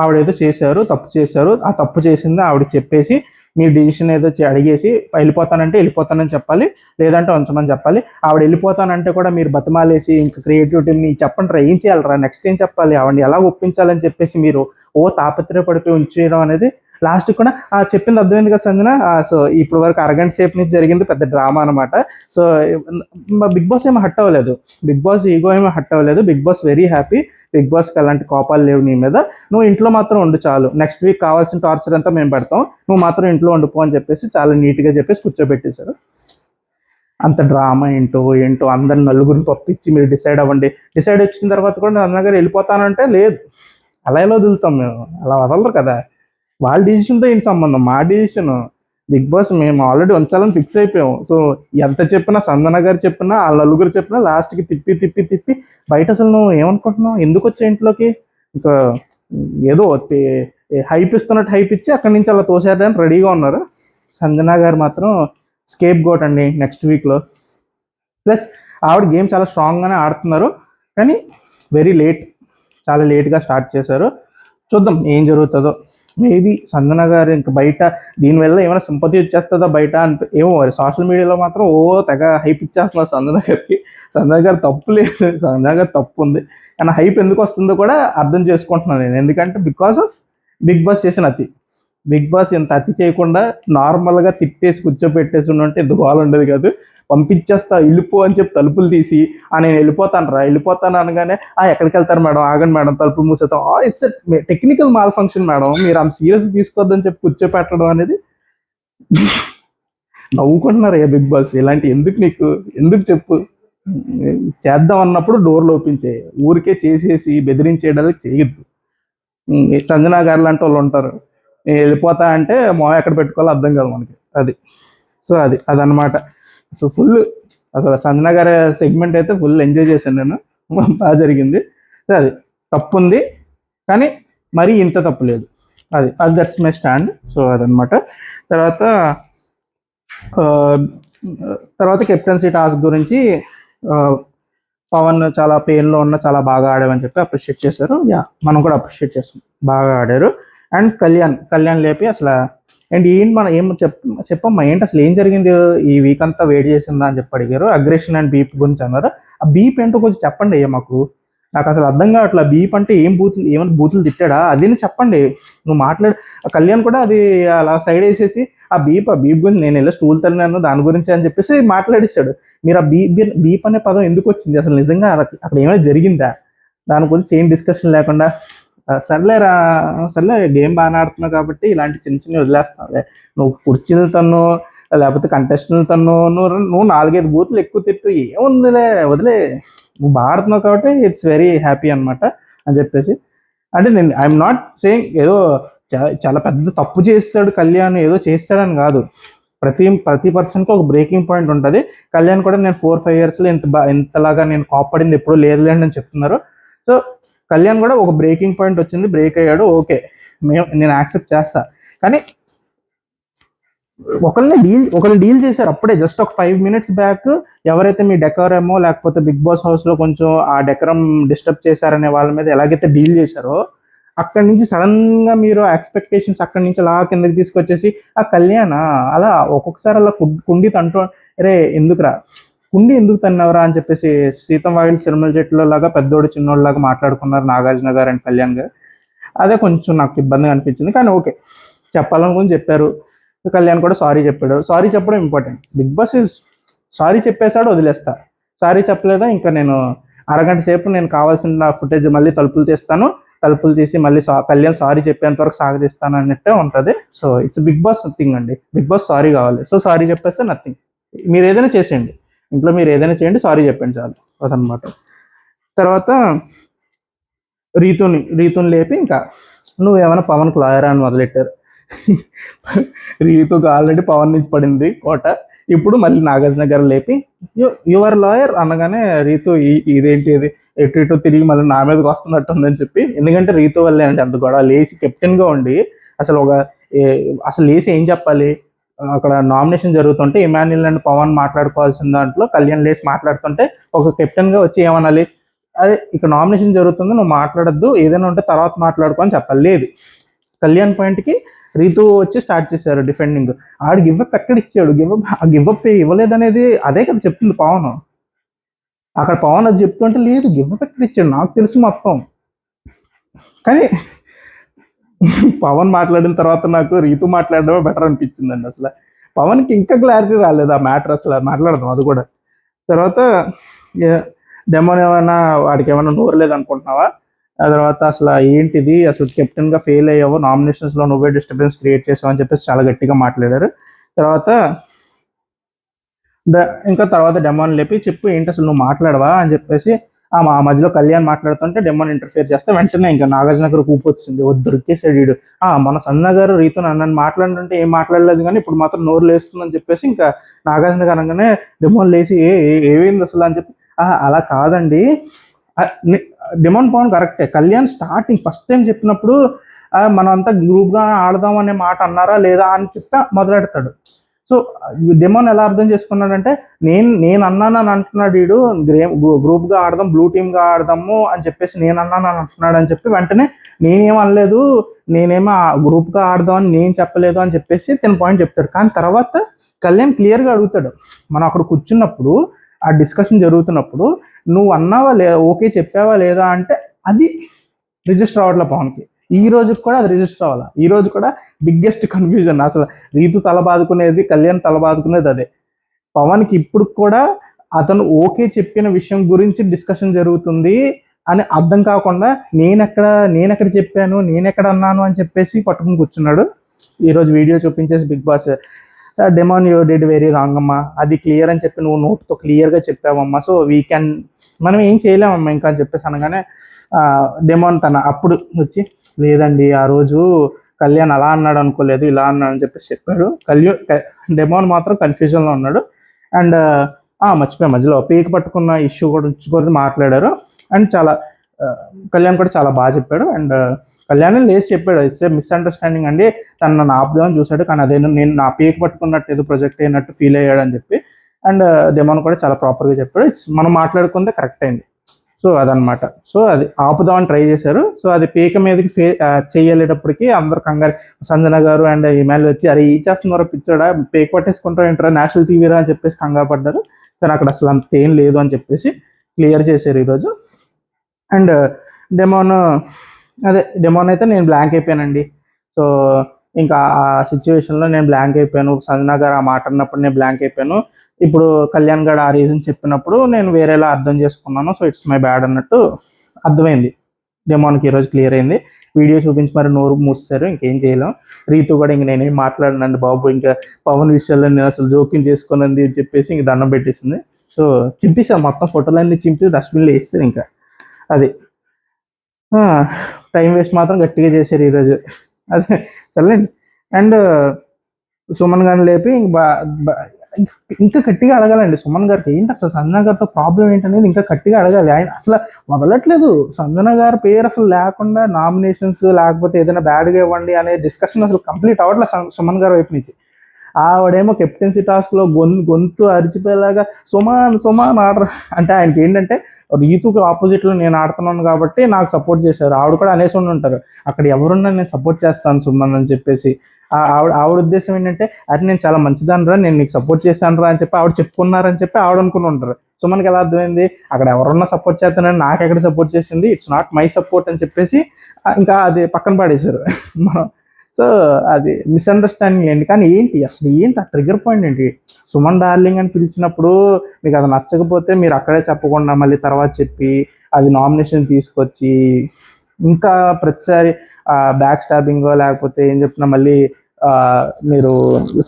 ఆవిడ ఏదో తప్పు చేశారు, ఆ తప్పు చేసింది ఆవిడ చెప్పేసి మీ డిసిషన్ ఏదో అడిగేసి వెళ్ళిపోతానని చెప్పాలి, లేదంటే ఉంచమని చెప్పాలి. ఆవిడ వెళ్ళిపోతానంటే కూడా మీరు బతిమాలేసి ఇంకా క్రియేటివిటీని చెప్పండి ఏం చేయాలరా నెక్స్ట్ ఏం చెప్పాలి, ఆవిడని ఎలా ఒప్పించాలని చెప్పేసి మీరు తాపత్రయపడిపోయి ఉంచేయడం అనేది లాస్ట్ కూడా చెప్పింది అర్థమైంది కదా సంజన. సో ఇప్పుడు వరకు అరగంట సేపు నుంచి జరిగింది పెద్ద డ్రామా అనమాట. సో బిగ్ బాస్ ఏమీ హట్ అవ్వలేదు, బిగ్ బాస్ ఈగో ఏమీ హట్ అవ్వలేదు, big boss very happy. Big బాస్కి అలాంటి కోపాలు లేవు నీ మీద, నువ్వు ఇంట్లో మాత్రం ఉండు చాలు, నెక్స్ట్ వీక్ కావాల్సిన టార్చర్ అంతా మేము పెడతాం, నువ్వు మాత్రం ఇంట్లో ఉండిపో అని చెప్పేసి చాలా నీట్గా చెప్పేసి కూర్చోబెట్టేశారు. అంత డ్రామా ఏంటో అందరిని నలుగురిని పంపించి మీరు డిసైడ్ వచ్చిన తర్వాత కూడా అన్న గారు వెళ్ళిపోతానంటే లేదు, అలా ఎలా వదులుతాం మేము, అలా వదలరు కదా. వాళ్ళ డిసిషన్తో ఏంటి సంబంధం, మా డిసిషన్. బిగ్ బాస్ మేము ఆల్రెడీ ఉంచాలని ఫిక్స్ అయిపోయాం. సో ఎంత చెప్పినా సంజన గారు చెప్పినా వాళ్ళ నలుగురు చెప్పినా లాస్ట్కి తిప్పి బయట అసలు నువ్వు ఏమనుకుంటున్నావు, ఎందుకు వచ్చే ఇంట్లోకి, ఇంకా ఏదో హైప్ ఇస్తున్నట్టు హైప్ ఇచ్చి అక్కడి నుంచి అలా తోసేయడానికి రెడీగా ఉన్నారు. సంజన గారు మాత్రం స్కేప్ గోట్ అండి నెక్స్ట్ వీక్లో. ప్లస్ ఆవిడ గేమ్ చాలా స్ట్రాంగ్గానే ఆడుతున్నారు, కానీ చాలా లేట్గా స్టార్ట్ చేశారు. చూద్దాం ఏం జరుగుతుందో. మేబీ సంజన గారు ఇంకా బయట దీనివల్ల ఏమైనా సింపతి వచ్చేస్తుందా బయట ఏమో మరి. సోషల్ మీడియాలో మాత్రం తెగ హైప్ ఇచ్చేస్తున్నారు సంజన గారు తప్పు లేదు, సంజన గారు తప్పు ఉంది, కానీ హైప్ ఎందుకు వస్తుందో కూడా అర్థం చేసుకుంటున్నాను నేను. ఎందుకంటే బికాస్ ఆఫ్ బిగ్ బాస్ చేసిన బిగ్ బాస్ ఇంత అతి చేయకుండా నార్మల్గా తిట్టేసి కూర్చోపెట్టేసి ఉంటే ఇంత గోల ఉండదు కాదు. పంపించేస్తా వెళ్ళిపో అని చెప్పి తలుపులు తీసి నేను వెళ్ళిపోతాను అనగానే ఎక్కడికి వెళ్తారు మేడం, ఆగండి మేడం, తలుపులు మూసేస్తాం, it's technical malfunction madam, మీరు అంత సీరియస్ తీసుకోవద్దని చెప్పి కూర్చోపెట్టడం అనేది నవ్వుకుంటున్నారు. బిగ్ బాస్ ఇలాంటి ఎందుకు చెప్పు, చేద్దాం అన్నప్పుడు డోర్లు ఓపెన్ చేయి, ఊరికే చేసేసి బెదిరించేయడానికి చేయొద్దు. సంజన గారు లాంటి వాళ్ళు ఉంటారు, వెళ్ళిపోతా అంటే ఎక్కడ పెట్టుకోవాలో అర్థం కాదు మనకి. సో అదనమాట. సో ఫుల్ అసలు సంజన గారి సెగ్మెంట్ అయితే ఫుల్ ఎంజాయ్ చేశాను నేను, బాగా జరిగింది. సో అది తప్పు ఉంది కానీ మరీ ఇంత తప్పు లేదు, అది దట్స్ మై స్టాండ్. సో అదనమాట. తర్వాత కెప్టెన్సీ టాస్క్ గురించి పవన్ చాలా పెయిన్లో ఉన్న చాలా బాగా ఆడామని చెప్పి అప్రిషియేట్ చేశారు. మనం కూడా అప్రిషియేట్ చేస్తాం, బాగా ఆడారు. అండ్ కళ్యాణ్ లేపి అసలు అండ్ చెప్పమ్మా ఏంటి అసలు ఏం జరిగింది ఈ వీక్ అంతా వెయిట్ చేసిందా అని చెప్పి అడిగారు. అగ్రెషన్ అండ్ బీప్ గురించి అన్నారు. ఆ బీప్ ఏంటో కొంచెం చెప్పండి అయ్యా మాకు. నాకు అసలు అర్థం కావట్లా. బీప్ అంటే ఏం బూతులు, ఏమైనా బూతులు తిట్టాడా అది చెప్పండి. నువ్వు మాట్లాడు. ఆ కళ్యాణ్ కూడా అది అలా సైడ్ వేసేసి ఆ బీప్ గురించి నేను వెళ్ళి స్టూల్ తల్లినాను దాని గురించి అని చెప్పేసి మాట్లాడిస్తాడు. మీరు ఆ బీప్ అనే పదం ఎందుకు వచ్చింది అసలు, నిజంగా అక్కడ ఏమైనా జరిగిందా దాని గురించి ఏం డిస్కషన్ లేకుండా సర్లేరా, సర్లే గేమ్ బాగా ఆడుతున్నావు కాబట్టి ఇలాంటి చిన్న చిన్న వదిలేస్తావులే. నువ్వు కుర్చీలతోనూ లేకపోతే కంటెస్టెంట్లతోనూ నువ్వు 4-5 బూతులు ఎక్కువ తిట్టు, ఏముందిలే వదిలే, నువ్వు బాగా ఆడుతున్నావు కాబట్టి ఇట్స్ వెరీ హ్యాపీ అనమాట అని చెప్పేసి. అంటే నేను ఐఎమ్ నాట్ సేయింగ్ ఏదో చాలా పెద్ద తప్పు చేస్తాడు కళ్యాణ్, ఏదో చేస్తాడని కాదు. ప్రతి పర్సన్కి ఒక బ్రేకింగ్ పాయింట్ ఉంటుంది. కళ్యాణ్ కూడా నేను 4-5 ఇయర్స్లో ఇంతలాగా నేను కోప్పడింది ఎప్పుడూ లేదులేండి అని చెప్తున్నారు. సో కళ్యాణ్ కూడా ఒక బ్రేకింగ్ పాయింట్ వచ్చింది, బ్రేక్ అయ్యాడు, ఓకే, నేను యాక్సెప్ట్ చేస్తా. కానీ ఒకరిని డీల్ చేశారు అప్పుడే, జస్ట్ ఒక 5 minutes బ్యాక్. ఎవరైతే మీ డెకరమో లేకపోతే బిగ్ బాస్ హౌస్లో కొంచెం ఆ డెకరం డిస్టర్బ్ చేశారనే వాళ్ళ మీద ఎలాగైతే డీల్ చేశారో, అక్కడి నుంచి సడన్ గా మీరు ఎక్స్పెక్టేషన్స్ అక్కడి నుంచి అలా కిందకి తీసుకొచ్చేసి ఆ కళ్యాణ్ అలా ఒక్కొక్కసారి అలా కుండి తంటూ, రే ఎందుకురా కుండి ఎందుకు తన్నవరా అని చెప్పేసి సీతం వాయిల్ సినిమల చెట్లో లాగా పెద్దోడు చిన్నోడు లాగా మాట్లాడుకున్నారు నాగార్జున గారు అండ్ కళ్యాణ్ గారు. అదే కొంచెం నాకు ఇబ్బందిగా అనిపించింది. కానీ ఓకే, చెప్పాలనుకుని చెప్పారు. కళ్యాణ్ కూడా సారీ చెప్పాడు. సారీ చెప్పడం important. Big boss is sorry చెప్పేశాడు, వదిలేస్తా. సారీ చెప్పలేదా ఇంకా నేను అరగంట సేపు నేను కావాల్సిన ఫుటేజ్ మళ్ళీ తలుపులు తీసి మళ్ళీ కళ్యాణ్ సారీ చెప్పేంత వరకు సాగదీస్తాను అన్నట్టే ఉంటుంది. So it's big boss nothing అండి. బిగ్ బాస్ సారీ కావాలి. సో సారీ చెప్పేస్తే నథింగ్. మీరు ఏదైనా చేసేయండి, ఇంట్లో మీరు ఏదైనా చేయండి, సారీ చెప్పండి చాలు, అదనమాట. తర్వాత రీతుని లేపి ఇంకా నువ్వేమైనా పవన్కి లాయరా అని మొదలెట్టారు. రీతుకు ఆల్రెడీ పవన్ నుంచి పడింది కోట. ఇప్పుడు మళ్ళీ నాగార్జున గారు లేపి యువర్ లాయర్ అనగానే రీతు ఇదేంటి ఇది ఎటు ఇటు తిరిగి మళ్ళీ నా మీదకి వస్తున్నట్టు ఉందని చెప్పి, ఎందుకంటే రీతు వల్లే అండి అంత గొడవ. లేచి కెప్టెన్గా ఉండి అసలు లేచి ఏం చెప్పాలి, అక్కడ నామినేషన్ జరుగుతుంటే ఇమాన్యుల్ అండ్ పవన్ మాట్లాడుకోవాల్సిన దాంట్లో కళ్యాణ్ లేచి మాట్లాడుతుంటే ఒక కెప్టెన్గా వచ్చి ఏమనాలి, అదే ఇక్కడ నామినేషన్ జరుగుతుంది నువ్వు మాట్లాడద్దు, ఏదైనా ఉంటే తర్వాత మాట్లాడుకో అని చెప్పాలి. లేదు, కళ్యాణ్ పాయింట్కి రీతు వచ్చి స్టార్ట్ చేశారు డిఫెండింగ్. ఆడు గివ్అప్ ఎక్కడ ఇచ్చాడు, గివ్అప్ ఇవ్వలేదనేది అదే కదా చెప్తుంది పవన్. అక్కడ పవన్ అది చెప్తుంటే లేదు గివ్అప్ ఎక్కడ ఇచ్చాడు నాకు తెలుసు మొత్తం. కానీ పవన్ మాట్లాడిన తర్వాత నాకు రీతు మాట్లాడడమే బెటర్ అనిపించిందండి. అసలు పవన్కి ఇంకా క్లారిటీ రాలేదు ఆ మ్యాటర్, అసలు మాట్లాడదాం అది కూడా. తర్వాత డెమోన్ ఏమైనా వాడికి ఏమైనా నోరు లేదనుకుంటున్నావా, ఆ తర్వాత అసలు ఏంటిది, అసలు కెప్టెన్గా ఫెయిల్ అయ్యావు, నామినేషన్స్లో నువ్వే డిస్టర్బెన్స్ క్రియేట్ చేసావు అని చెప్పేసి చాలా గట్టిగా మాట్లాడారు. ఇంకా తర్వాత డెమోన్ లేపి చెప్పు ఏంటి అసలు నువ్వు మాట్లాడవా అని చెప్పేసి మా మధ్యలో కళ్యాణ్ మాట్లాడుతుంటే డెమోన్ ఇంటర్ఫియర్ చేస్తే వెంటనే ఇంకా నాగార్జున గారు కూపు వచ్చింది, దొరికేసాడు వీడు. మన సన్న గారు రీతో నన్ను మాట్లాడుతుంటే ఏం మాట్లాడలేదు కానీ ఇప్పుడు మాత్రం నోరు లేస్తుందని చెప్పేసి ఇంకా నాగార్జున గారు అనగానే డెమోన్ లేచి ఏమైంది అసలు అని చెప్పి, అలా కాదండి, డెమోన్ పవన్ కరెక్టే. కళ్యాణ్ స్టార్టింగ్ ఫస్ట్ టైం చెప్పినప్పుడు మనం అంతా గ్రూప్గా ఆడదాం అనే మాట అన్నారా లేదా అని చెప్పి మొదలెడతాడు. సో డెమోన్ ఎలా అర్థం చేసుకున్నాడంటే నేను అన్నానని అంటున్నాడు వీడు, గ్రూప్గా ఆడదాం, బ్లూ టీమ్గా ఆడదాము అని చెప్పేసి నేను అన్నానని అంటున్నాడు అని చెప్పి వెంటనే నేనేం అనలేదు, నేనేమో గ్రూప్గా ఆడదాం అని నేను చెప్పలేదు అని చెప్పేసి తన పాయింట్ చెప్తాడు. కానీ తర్వాత కళ్యాణ్ క్లియర్గా అడుగుతాడు, మనం అక్కడ కూర్చున్నప్పుడు ఆ డిస్కషన్ జరుగుతున్నప్పుడు నువ్వు అన్నావా ఓకే చెప్పావా లేదా అంటే అది రిజిస్టర్ అవ్వట్లే పవన్కి. ఈ రోజు కూడా అది రిజిస్టర్ అవ్వాలి. ఈ రోజు కూడా బిగ్గెస్ట్ కన్ఫ్యూజన్ అసలు రీతు తల బాదుకునేది, కళ్యాణ్ తల బాదుకునేది అదే. పవన్కి ఇప్పుడు కూడా అతను ఓకే చెప్పిన విషయం గురించి డిస్కషన్ జరుగుతుంది అని అర్థం కాకుండా నేనెక్కడ చెప్పాను, నేనెక్కడ అన్నాను అని చెప్పేసి పట్టుకుని కూర్చున్నాడు. ఈరోజు వీడియో చూపించేసి Bigg Boss demon you did very wrong అమ్మా, అది క్లియర్ అని చెప్పి నువ్వు నోట్తో క్లియర్గా చెప్పావమ్మా, సో మనం ఏం చేయలేమమ్మా ఇంకా అని చెప్పేసి అనగానే డెమోన్ అప్పుడు వచ్చి లేదండి ఆ రోజు కళ్యాణ్ అలా అన్నాడు అనుకోలేదు, ఇలా అన్నాడు అని చెప్పేసి చెప్పాడు. డెమోన్ మాత్రం కన్ఫ్యూజన్లో ఉన్నాడు. అండ్ మర్చిపోయా మధ్యలో పీక పట్టుకున్న ఇష్యూ కూడా మాట్లాడారు. అండ్ కళ్యాణ్ కూడా చాలా బాగా చెప్పాడు. అండ్ కళ్యాణ్ లేచి చెప్పాడు ఇట్స్ ఏ మిస్అండర్స్టాండింగ్ అండి, తను నన్ను ఆపుదామని చూశాడు కానీ అదే నేను నా పీక పట్టుకున్నట్టు ఏదో ప్రొజెక్ట్ అయినట్టు ఫీల్ అయ్యాడు అని చెప్పి. అండ్ డెమోన్ కూడా చాలా ప్రాపర్గా చెప్పాడు, మనం మాట్లాడుకుందే కరెక్ట్ అయింది. సో అదనమాట. సో అది ఆపుదామని ట్రై చేశారు. సో అది పీక మీదకి చేయలేటప్పటికి అందరు కంగారు, సంజన గారు అండ్ ఇమాన్యుల్ వచ్చి అరే ఈ చేస్తున్నారో పిచ్చోడా, పీక పట్టేసుకుంటారు ఏంటారా నేషనల్ టీవీరా అని చెప్పేసి కంగారు పడ్డారు. కానీ అక్కడ అసలు అంత ఏం లేదు అని చెప్పేసి క్లియర్ చేశారు ఈరోజు. అండ్ డెమోన్, అదే డెమోన్ అయితే నేను బ్లాంక్ అయిపోయానండి. సో ఇంకా ఆ సిచ్యువేషన్లో నేను బ్లాంక్ అయిపోయాను. సంజన గారు ఆ మాట అన్నప్పుడు నేను బ్లాంక్ అయిపోయాను. ఇప్పుడు కళ్యాణ్ గారు ఆ రీజన్ చెప్పినప్పుడు నేను వేరేలా అర్థం చేసుకున్నాను. సో ఇట్స్ మై బ్యాడ్ అన్నట్టు అర్థమైంది. డెమోన్కి ఈరోజు క్లియర్ అయింది. వీడియో చూపించి మరి నోరు మూస్తారు, ఇంకేం చేయలేం. రీతు కూడా ఇంక నేనేం మాట్లాడినండి బాబు, ఇంకా పవన్ విషయాల్లో నేను అసలు జోక్యం చేసుకోనండి అని చెప్పేసి ఇంక దండం పెట్టేసింది. సో చింపేసాను, మొత్తం ఫోటోలన్నీ చింపి డస్ట్బిన్లో వేస్తారు. ఇంకా అది టైం వేస్ట్ మాత్రం గట్టిగా చేశారు ఈరోజు. అదే సర్లేండి. అండ్ సుమన్ గారిని లేపి ఇంకా గట్టిగా అడగాలండి సుమన్ గారికి. ఏంటి అసలు సంజన గారితో ప్రాబ్లం ఏంటనేది ఇంకా గట్టిగా అడగాలి. ఆయన అసలు వదలట్లేదు. సంజన గారి పేరు అసలు లేకుండా నామినేషన్స్ లేకపోతే ఏదైనా బ్యాడ్గా ఇవ్వండి అనే డిస్కషన్ అసలు కంప్లీట్ అవ్వట్లేదు సుమన్ గారి వైపు నుంచి. ఆవిడేమో కెప్టెన్సీ టాస్క్లో గొంతు అరిచిపోయేలాగా సుమాన్ సుమాన్ ఆడరు అంటే ఆయనకి ఏంటంటే రీతుకి ఆపోజిట్లో నేను ఆడుతున్నాను కాబట్టి నాకు సపోర్ట్ చేశారు. ఆవిడ కూడా అనేసి ఉంటారు, అక్కడ ఎవరున్నా నేను సపోర్ట్ చేస్తాను సుమన్ అని చెప్పేసి. ఆవిడ ఉద్దేశం ఏంటంటే అది నేను చాలా మంచిదాని రా, నేను నీకు సపోర్ట్ చేశాను రా అని చెప్పి ఆవిడ చెప్పుకున్నారని చెప్పి ఆవిడ అనుకుని ఉంటారు. సుమన్కి ఎలా అర్థమైంది, అక్కడ ఎవరున్నా సపోర్ట్ చేస్తానని నాకు ఎక్కడ సపోర్ట్ చేసింది, ఇట్స్ నాట్ మై సపోర్ట్ అని చెప్పేసి ఇంకా అది పక్కన పడేశారు. సో అది మిస్అండర్స్టాండింగ్ ఏంటి. కానీ ఏంటి అసలు ఏంటి ఆ ట్రిగర్ పాయింట్ ఏంటి? సుమన్ డార్లింగ్ అని పిలిచినప్పుడు మీకు అది నచ్చకపోతే మీరు అక్కడే చెప్పకుండా మళ్ళీ తర్వాత చెప్పి అది నామినేషన్ తీసుకొచ్చి ఇంకా ప్రతిసారి బ్యాక్ స్టాబింగ్ లేకపోతే ఏం చెప్తున్నా మళ్ళీ మీరు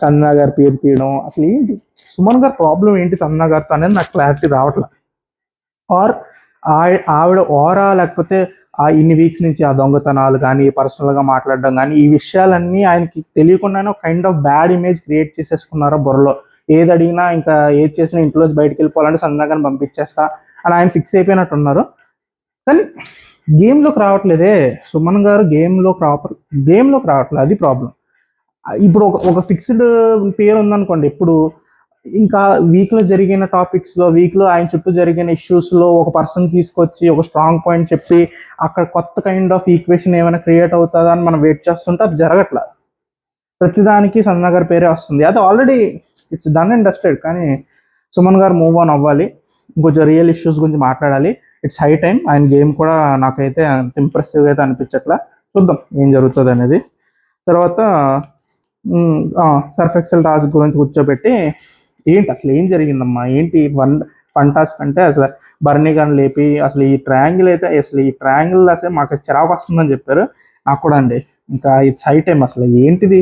సంజన గారి పేరు తీయడం, అసలు ఏంటి సుమన్ గారి ప్రాబ్లం ఏంటి సంజన గారితో అనేది నాకు క్లారిటీ రావట్లేదు. ఆర్ ఆవిడ ఓరా లేకపోతే ఇన్ని వీక్స్ నుంచి ఆ దొంగతనాలు కానీ పర్సనల్గా మాట్లాడడం కానీ ఈ విషయాలన్నీ ఆయనకి తెలియకుండానే ఒక kind of bad image create చేసేసుకున్నారో బుర్రలో. ఏది అడిగినా ఇంకా ఏది చేసినా ఇంట్లోంచి బయటకు వెళ్ళిపోవాలంటే సంజన గారిని పంపించేస్తా అని ఆయన ఫిక్స్ అయిపోయినట్టు ఉన్నారు. కానీ గేమ్లోకి రావట్లేదే సుమన్ గారు, గేమ్లోకి రావట్లేదు, అది ప్రాబ్లం. ఇప్పుడు ఒక ఫిక్స్డ్ పేరు ఉందనుకోండి, ఇప్పుడు ఇంకా వీక్లో జరిగిన టాపిక్స్లో వీక్లో ఆయన చుట్టూ జరిగిన ఇష్యూస్లో ఒక పర్సన్ తీసుకొచ్చి ఒక స్ట్రాంగ్ పాయింట్ చెప్పి అక్కడ కొత్త కైండ్ ఆఫ్ ఈక్వేషన్ ఏమైనా క్రియేట్ అవుతుందా అని మనం వెయిట్ చేస్తుంటే అది జరగట్లా. ప్రతిదానికి సంజన గారి పేరే వస్తుంది. అది already it's done and dusted. కానీ సుమన్ గారు మూవ్ ఆన్ అవ్వాలి, ఇంకొంచెం రియల్ ఇష్యూస్ గురించి మాట్లాడాలి. It's high time. ఆయన గేమ్ కూడా నాకైతే అంత ఇంప్రెసివ్గా అయితే అనిపించట్లా. చూద్దాం ఏం జరుగుతుంది అనేది. తర్వాత సర్ఫ్ ఎక్సెల్ టాస్క్ గురించి కూర్చోబెట్టి ఏంటి అసలు ఏం జరిగిందమ్మా, ఏంటి ఫన్ టాస్క్ అంటే అసలు బర్నీ గారిని లేపి అసలు ఈ ట్రయాంగిల్ అసలు మాకు చిరాకు వస్తుందని చెప్పారు. నాకు కూడా అండి ఇంకా ఇట్స్ హై టైం. అసలు ఏంటిది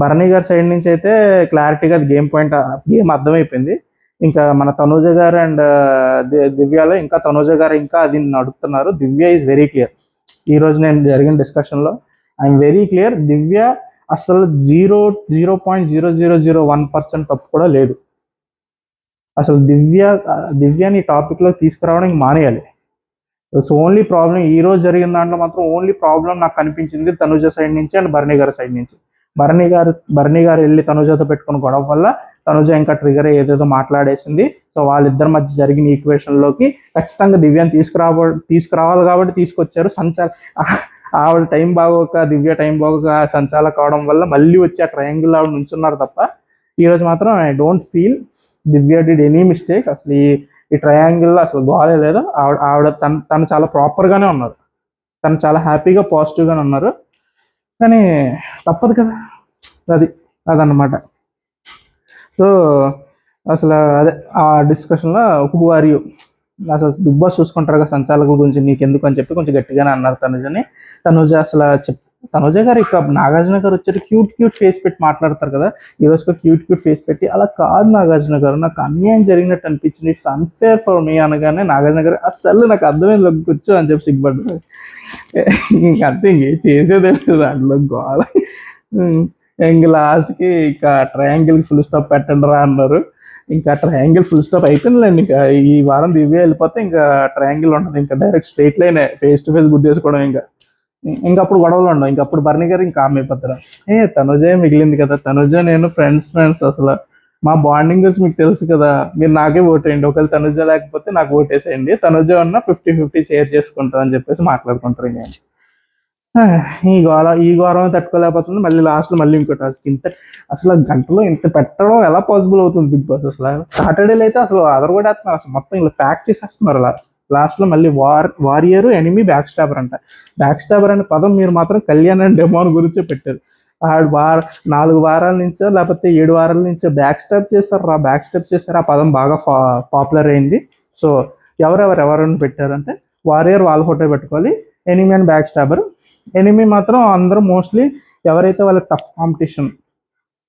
బర్నీ గారి సైడ్ నుంచి అయితే క్లారిటీగా గేమ్ అర్థమైపోయింది. ఇంకా మన తనూజ గారు అండ్ దివ్యలో ఇంకా తనూజ గారు ఇంకా అది నడుపుతున్నారు. దివ్య ఈజ్ వెరీ క్లియర్. ఈరోజు నేను జరిగిన డిస్కషన్లో ఐఎమ్ వెరీ క్లియర్. దివ్య అసలు 0.0001% తప్పు కూడా లేదు. అసలు దివ్యని టాపిక్లో తీసుకురావడానికి మానేయాలి. సో ఓన్లీ ప్రాబ్లం ఈరోజు జరిగిన దాంట్లో మాత్రం ఓన్లీ ప్రాబ్లం నాకు కనిపించింది తనుజ సైడ్ నుంచి అండ్ బర్నీ గారి సైడ్ నుంచి. బర్నీ గారు వెళ్ళి తనుజతో పెట్టుకుని గొడవ వల్ల తనుజ ఇంకా ట్రిగర్ ఏదేదో మాట్లాడేసింది. సో వాళ్ళిద్దరి మధ్య జరిగిన ఈక్వేషన్లోకి ఖచ్చితంగా దివ్యాన్ని తీసుకురావాలి కాబట్టి తీసుకొచ్చారు. ఆవిడ టైం బాగోక దివ్య టైం బాగోక సంచాలక అవడం వల్ల మళ్ళీ వచ్చి ఆ ట్రయాంగిల్ ఆవిడ నుంచున్నారు తప్ప ఈరోజు మాత్రం I don't feel Divya did any mistake. అసలు ఈ ట్రయాంగిల్లో అసలు గోలే లేదు. ఆవిడ తను చాలా ప్రాపర్గానే ఉన్నారు, తను చాలా హ్యాపీగా పాజిటివ్గానే ఉన్నారు. కానీ తప్పదు కదా, అదన్నమాట. సో అసలు అదే ఆ డిస్కషన్లో హూ ఆర్ యూ, అసలు బిగ్ బాస్ చూసుకుంటారు కదా సంచాలకుల గురించి నీకెందుకు అని చెప్పి కొంచెం గట్టిగానే అన్నారు తనుజ అసలు తనుజ గారు ఇక నాగార్జున గారు వచ్చి క్యూట్ ఫేస్ పెట్టి మాట్లాడతారు కదా, ఈరోజు క్యూట్ ఫేస్ పెట్టి అలా కాదు నాగార్జున గారు, నాకు అన్యాయం జరిగినట్టు అనిపించింది, ఇట్స్ అన్ఫేర్ ఫర్ మీ అనగానే నాగార్జున గారు అసలు నాకు అర్థమైంది కూర్చో అని చెప్పి సిగ్గుపడ్డారు. ఇంకంతే ఇంకే చేసేదే లేదు దాంట్లో గోల. ఇంక లాస్ట్కి ఇంకా ట్రయాంగిల్కి ఫుల్ స్టాప్ పెట్టండి రా అన్నారు. ఇంకా ట్రయాంగిల్ ఫుల్ స్టాప్ అయిపోయిందిలేండి. ఇంకా ఈ వారం దివ్య వెళ్ళిపోతే ఇంకా ట్రయాంగిల్ ఉంటుంది, ఇంకా direct straight line face to face గుద్దేసుకోవడం. ఇంకా అప్పుడు గొడవలు ఉండవు. ఇంకా అప్పుడు బర్నీ గారు ఇంకా ఆమె అయిపోతారు. తనుజే మిగిలింది కదా, తనుజ నేను ఫ్రెండ్స్ అసలు మా బాండింగ్ గురించి మీకు తెలుసు కదా, మీరు నాకే ఓటేయండి, ఒకవేళ తనుజ లేకపోతే నాకు ఓటేసేయండి, తనుజ ఉన్న 50-50 షేర్ చేసుకుంటాం అని చెప్పేసి మాట్లాడుకుంటారు. ఇంకా ఈ గౌరవం తట్టుకోలేకపోతుంది. మళ్ళీ లాస్ట్లో మళ్ళీ ఇంకో టాస్క్. అసలు గంటలో ఇంత పెట్టడం ఎలా పాసిబుల్ అవుతుంది బిగ్ బాస్? అసలు సాటర్డేలో అయితే అసలు అదర్ కూడా అసలు మొత్తం ఇలా ప్యాక్ చేసేస్తున్నారు అలా. లాస్ట్లో మళ్ళీ వారియర్ ఎనిమి బ్యాక్ స్టాబర్ అంట. బ్యాక్ స్టాబర్ అనే పదం మీరు మాత్రం కళ్యాణ్ అండ్ డెమోన్ గురించే పెట్టారు. 4 వారాల నుంచో లేకపోతే 7 వారాల నుంచో బ్యాక్ స్టాబ్ చేశారు. ఆ పదం బాగా పాపులర్ అయింది. సో ఎవరెవరిని పెట్టారంటే వారియర్ వాళ్ళ ఫోటో పెట్టుకోవాలి, ఎనిమి అండ్ బ్యాక్ స్టాబర్. ఎనిమి మాత్రం అందరూ మోస్ట్లీ ఎవరైతే వాళ్ళ టఫ్ కాంపిటీషన్,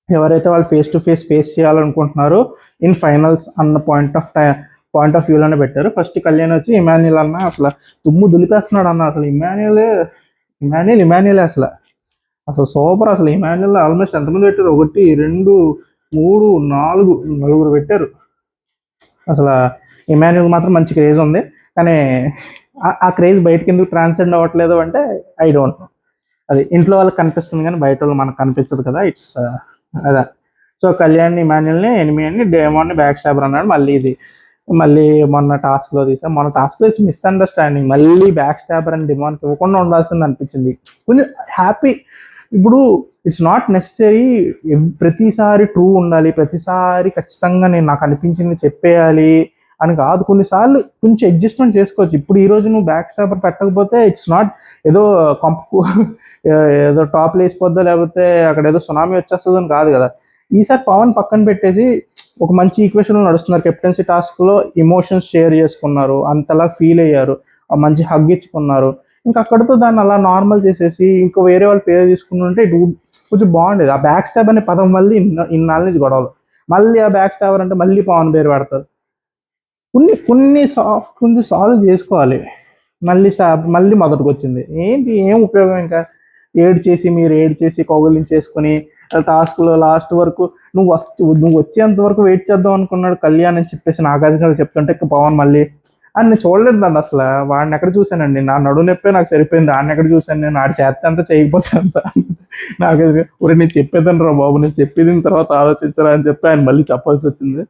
ఎవరైతే వాళ్ళు ఫేస్ చేయాలనుకుంటున్నారో ఇన్ ఫైనల్స్ అన్న పాయింట్ ఆఫ్ వ్యూలోనే పెట్టారు. ఫస్ట్ కళ్యాణ్ వచ్చి ఇమాన్యుల్ అన్న అసలు తుమ్ము దులిపేస్తున్నాడు అన్న. అసలు ఇమాన్యుల్ అసలు సూపర్. అసలు ఇమాన్యుల్ ఆల్మోస్ట్ ఎంతమంది పెట్టారు? 1 2 3 4 నలుగురు పెట్టారు. అసలు ఇమాన్యుల్ మాత్రం మంచి క్రేజ్ ఉంది. కానీ ఆ క్రేజ్ బయటకి ఎందుకు ట్రాన్సెండ్ అవ్వట్లేదు అంటే ఐ డోంట్ నో. అది ఇంట్లో వాళ్ళకి కనిపిస్తుంది కానీ బయట వాళ్ళు మనకు కనిపించదు కదా. ఇట్స్ అదా. సో కళ్యాణ్ ఇమాన్యుల్ని ఎనిమి అని, డేమోన్ని బ్యాక్ స్టాబర్ అన్నాడు. మళ్ళీ మొన్న టాస్క్లో మొన్న టాస్క్లో మిస్అండర్స్టాండింగ్. మళ్ళీ బ్యాక్ స్టాబర్ అని డెమోన్కి ఇవ్వకుండా ఉండాల్సింది అనిపించింది. కొంచెం హ్యాపీ. ఇప్పుడు ఇట్స్ నాట్ నెసరీ ప్రతిసారి ట్రూ ఉండాలి, ప్రతిసారి ఖచ్చితంగా నాకు అనిపించింది చెప్పేయాలి అని కాదు. కొన్నిసార్లు కొంచెం అడ్జస్ట్మెంట్ చేసుకోవచ్చు. ఇప్పుడు ఈరోజు నువ్వు బ్యాక్ స్టాబర్ పెట్టకపోతే ఇట్స్ నాట్ ఏదో కంపు ఏదో టాప్లో వేసిపోద్దో లేకపోతే అక్కడ ఏదో సునామీ వచ్చేస్తుందో అని కాదు కదా. ఈసారి పవన్ పక్కన పెట్టేసి ఒక మంచి ఈక్వేషన్లో నడుస్తున్నారు. కెప్టెన్సీ టాస్క్లో ఎమోషన్స్ షేర్ చేసుకున్నారు, అంతలా ఫీల్ అయ్యారు, మంచి హగ్ ఇచ్చుకున్నారు. ఇంకా అక్కడితో దాన్ని అలా నార్మల్ చేసేసి ఇంకో వేరే వాళ్ళు పేరు తీసుకుంటుంటే ఇటు కొంచెం బాగుండేది. ఆ బ్యాక్ స్టాబ్ అనే పదం వల్ల ఇన్నాళ్ళ నుంచి గొడవలు. మళ్ళీ ఆ బ్యాక్ స్టాబర్ అంటే మళ్ళీ పవన్ పేరు పెడతారు. కొంచెం సాల్వ్ చేసుకోవాలి. మళ్ళీ మొదటికి వచ్చింది ఏంటి? ఏం ఉపయోగం? ఇంకా మీరు ఏడ్ చేసి కౌగులించేసుకొని టాస్క్లో లాస్ట్ వరకు నువ్వు వచ్చేంత వరకు వెయిట్ చేద్దాం అనుకున్నాడు కళ్యాణ్ అని చెప్పేసి నాగార్జున చెప్తుంటే పవన్ మళ్ళీ నేను చూడలేదండి అసలు. వాడిని ఎక్కడ చూశానండి? నా నడువు నొప్పే నాకు సరిపోయింది. ఆడిని ఎక్కడ చూశాను నేను? ఆడి చేస్తే అంతా చేయకపోతే అంత నాకు నేను చెప్పేదాన్ని రా బాబు, నేను చెప్పేదిన తర్వాత ఆలోచించరా అని చెప్పి ఆయన మళ్ళీ చెప్పాల్సి వచ్చింది.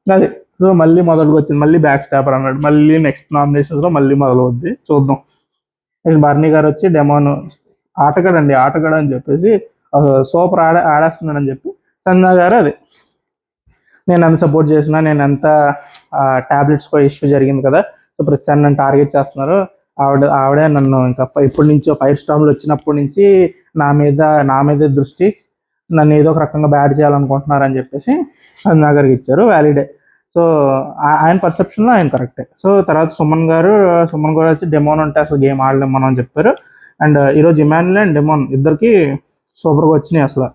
అదే. సో మళ్ళీ మొదటికి వచ్చింది. మళ్ళీ బ్యాక్ స్టాబర్ అన్నాడు. మళ్ళీ నెక్స్ట్ నామినేషన్స్లో మళ్ళీ మొదలవుద్ది, చూద్దాం. నెక్స్ట్ బర్నీ గారు వచ్చి డెమోన్ ఆటగాడు అని చెప్పేసి సూపర్ ఆడేస్తున్నాడని చెప్పి సంజన గారు అది నేను ఎంత సపోర్ట్ చేసినా, నేను ఎంత టాబ్లెట్స్ కూడా ఇష్యూ జరిగింది కదా, సో ప్రతిసారి నన్ను టార్గెట్ చేస్తున్నారు. ఆవిడే నన్ను ఇంకా ఇప్పటి నుంచో 5 స్టార్లు వచ్చినప్పటి నుంచి నా మీదే దృష్టి, నన్ను ఏదో ఒక రకంగా బ్యాడ్ చేయాలనుకుంటున్నారని చెప్పేసి సంజన గారికి ఇచ్చారు. వ్యాలిడే. సో ఆయన పర్సెప్షన్లో ఆయన కరెక్టే. సో తర్వాత సుమన్ గారు వచ్చి డెమోన్ అంటే అసలు గేమ్ ఆడలేం మనం అని చెప్పారు. అండ్ ఈరోజు ఇమాన్యుల్ అండ్ డెమోన్ ఇద్దరికి సూపర్గా వచ్చినాయి అసలు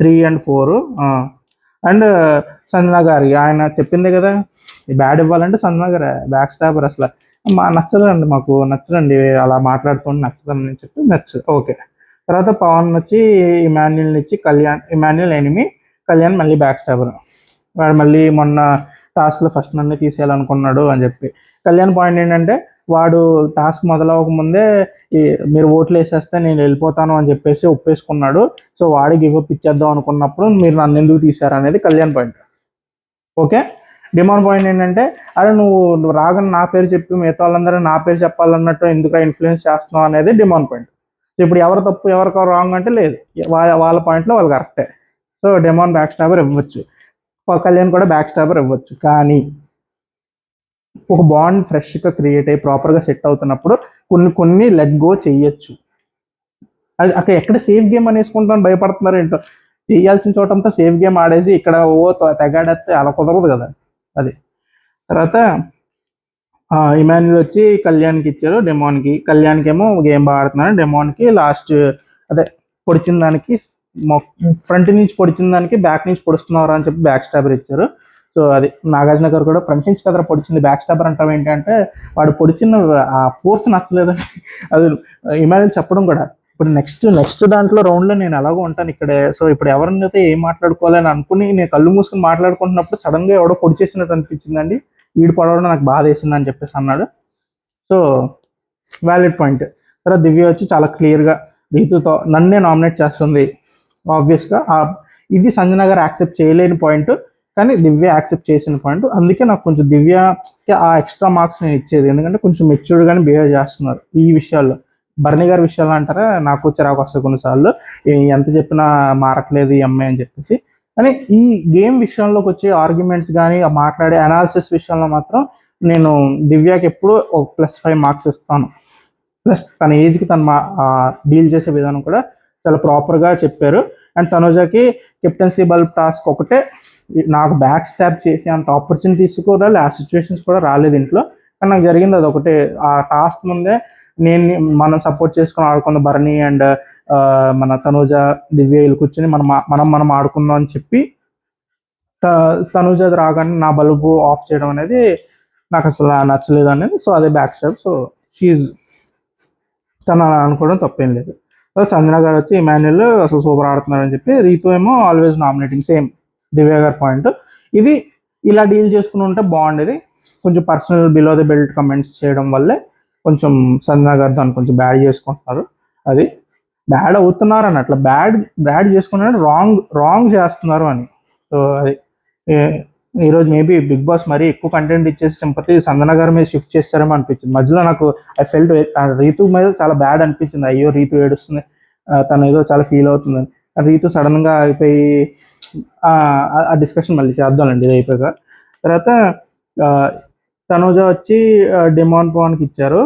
3 and 4. అండ్ సంజన గారి ఆయన చెప్పిందే కదా, ఈ బ్యాడ్ ఇవ్వాలంటే సంజన గారు బ్యాక్ స్టాబర్ అసలు మాకు నచ్చదండి అలా మాట్లాడుకోండి, నచ్చదని చెప్పి నచ్చదు. ఓకే. తర్వాత పవన్ వచ్చి ఇమాన్యుల్ని ఇచ్చి ఇమాన్యుల్ ఎనిమి, కళ్యాణ్ మళ్ళీ బ్యాక్ స్టాబర్. వాడు మళ్ళీ మొన్న టాస్క్లో ఫస్ట్ నన్ను తీసేయాలనుకున్నాడు అని చెప్పి. కళ్యాణ్ పాయింట్ ఏంటంటే వాడు టాస్క్ మొదలవకముందే మీరు ఓట్లు వేసేస్తే నేను వెళ్ళిపోతాను అని చెప్పేసి ఒప్పేసుకున్నాడు. సో వాడి గివప్ ఇచ్చేద్దాం అనుకున్నప్పుడు మీరు నన్ను ఎందుకు తీశారు అనేది Kalyan point. Okay. Demand point ఏంటంటే అరే నువ్వు రాగానే నా పేరు చెప్పి మిగతా వాళ్ళందరూ నా పేరు చెప్పాలన్నట్టు ఎందుకు ఇన్ఫ్లుయెన్స్ చేస్తున్నావు అనేది డిమాండ్ పాయింట్. సో ఇప్పుడు ఎవరు తప్పు ఎవరికి రాంగ్ అంటే లేదు, వాళ్ళ పాయింట్లో వాళ్ళు కరెక్టే. సో డెమాన్ బ్యాక్ స్టాబర్ ఇవ్వచ్చు, కళ్యాణ్ కూడా బ్యాక్ స్టాబర్ ఇవ్వచ్చు. కానీ ఒక బాండ్ ఫ్రెష్గా క్రియేట్ అయ్యి ప్రాపర్గా సెట్ అవుతున్నప్పుడు కొన్ని లెట్ గో చెయ్యొచ్చు. అది అక్కడ ఎక్కడ సేఫ్ గేమ్ అనేసుకుంటాను భయపడుతున్నారు ఏంటో. చేయాల్సిన చోటంతా సేఫ్ గేమ్ ఆడేసి ఇక్కడ తెగాడేస్తే అలా కుదరదు కదా. అది. తర్వాత ఇమాన్యుల్ వచ్చి కళ్యాణ్కి ఇచ్చారు, డెమోన్కి. కళ్యాణ్కి ఏమో గేమ్ బాగా ఆడుతున్నాను, డెమోన్కి లాస్ట్ పొడిచిన దానికి ఫ్రంట్ నుంచి పొడిచిన దానికి బ్యాక్ నుంచి పొడుస్తున్నారు అని చెప్పి బ్యాక్ స్టాబర్ ఇచ్చారు. సో అది నాగార్జున గారు కూడా ఫ్రంట్ నుంచి కదరా పొడిచింది, బ్యాక్ స్టాబర్ అంటాం ఏంటంటే వాడు పొడిచిన ఆ ఫోర్స్ నచ్చలేదని అది ఇమాన్యుల్ చెప్పడం కూడా. ఇప్పుడు నెక్స్ట్ దాంట్లో రౌండ్లో నేను ఎలాగో ఉంటాను ఇక్కడే, సో ఇప్పుడు ఎవరినైతే ఏం మాట్లాడుకోవాలని అనుకుని నేను కళ్ళు మూసుకుని మాట్లాడుకుంటున్నప్పుడు సడన్గా ఎవడో పొడి చేసినట్టు అనిపించిందండి, వీడు పొడవడం నాకు బాధ వేసింది అని చెప్పేసి అన్నాడు. So valid point. తర్వాత దివ్య వచ్చి చాలా క్లియర్గా రీతుతో నన్నే నామినేట్ చేస్తుంది. ఆబ్వియస్గా ఇది సంజన గారు యాక్సెప్ట్ చేయలేని పాయింట్, కానీ దివ్య యాక్సెప్ట్ చేసిన పాయింట్. అందుకే నాకు కొంచెం దివ్యకి ఆ ఎక్స్ట్రా మార్క్స్ నేను ఇచ్చేది, ఎందుకంటే కొంచెం మెచ్యూర్డ్గానే బిహేవ్ చేస్తున్నారు ఈ విషయాల్లో. బర్నీ గారి విషయాలు అంటారా నాకు చిరాకు వస్తాయి కొన్నిసార్లు, ఎంత చెప్పినా మారట్లేదు ఈ అమ్మాయి అని చెప్పేసి. కానీ ఈ గేమ్ విషయంలోకి వచ్చే ఆర్గ్యుమెంట్స్ కానీ మాట్లాడే అనాలిసిస్ విషయంలో మాత్రం నేను దివ్యాకి ఎప్పుడు ఒక +5 మార్క్స్ ఇస్తాను. ప్లస్ తన ఏజ్కి తను డీల్ చేసే విధానం కూడా చాలా ప్రాపర్గా చెప్పారు. అండ్ తనుజకి కెప్టెన్సీ బల్బ్ టాస్క్ ఒకటే, నాకు బ్యాక్ స్టాప్ చేసి అంత ఆపర్చునిటీస్ కూడా ఆ సిచ్యువేషన్స్ కూడా రాలేదు ఇంట్లో. కానీ నాకు జరిగింది అది ఒకటే. ఆ టాస్క్ ముందే మనం సపోర్ట్ చేసుకుని ఆడుకున్న భరణి అండ్ మన తనుజ దివ్య వీళ్ళు కూర్చొని మనం ఆడుకుందాం అని చెప్పి తనుజ రాగానే నా బల్బు ఆఫ్ చేయడం అనేది నాకు అసలు నచ్చలేదు అనేది. సో అదే బ్యాక్ స్టాప్. సో షీఈ్ తను అలా అనుకోవడం తప్పేం లేదు. సంజన గారు వచ్చి ఇమాన్యుల్ అసలు సూపర్ ఆడుతున్నారని చెప్పి, రీతు ఏమో ఆల్వేస్ నామినేటింగ్, సేమ్ దివ్య గారి పాయింట్. ఇది ఇలా డీల్ చేసుకుని ఉంటే బాగుండేది. కొంచెం personal below the belt comments చేయడం వల్లే కొంచెం సంజన గారు దాన్ని కొంచెం బ్యాడ్ చేసుకుంటున్నారు. అది బ్యాడ్ అవుతున్నారు అని అట్లా బ్యాడ్ చేసుకున్నారు, రాంగ్ చేస్తున్నారు అని. సో అది ఈరోజు మేబీ బిగ్ బాస్ మరీ ఎక్కువ కంటెంట్ ఇచ్చేసి సింపతి సంజన గారి మీద షిఫ్ట్ చేస్తారేమో అనిపించింది. మధ్యలో నాకు ఐ ఫెల్ట్ రీతు మీద చాలా బ్యాడ్ అనిపించింది. అయ్యో రీతు ఏడుస్తుంది, తను ఏదో చాలా ఫీల్ అవుతుంది. రీతు సడన్గా అయిపోయి ఆ డిస్కషన్ మళ్ళీ చేద్దామండి ఇది అయిపోయాక. తర్వాత తనుజ వచ్చి డెమోన్ పవన్కి ఇచ్చారు,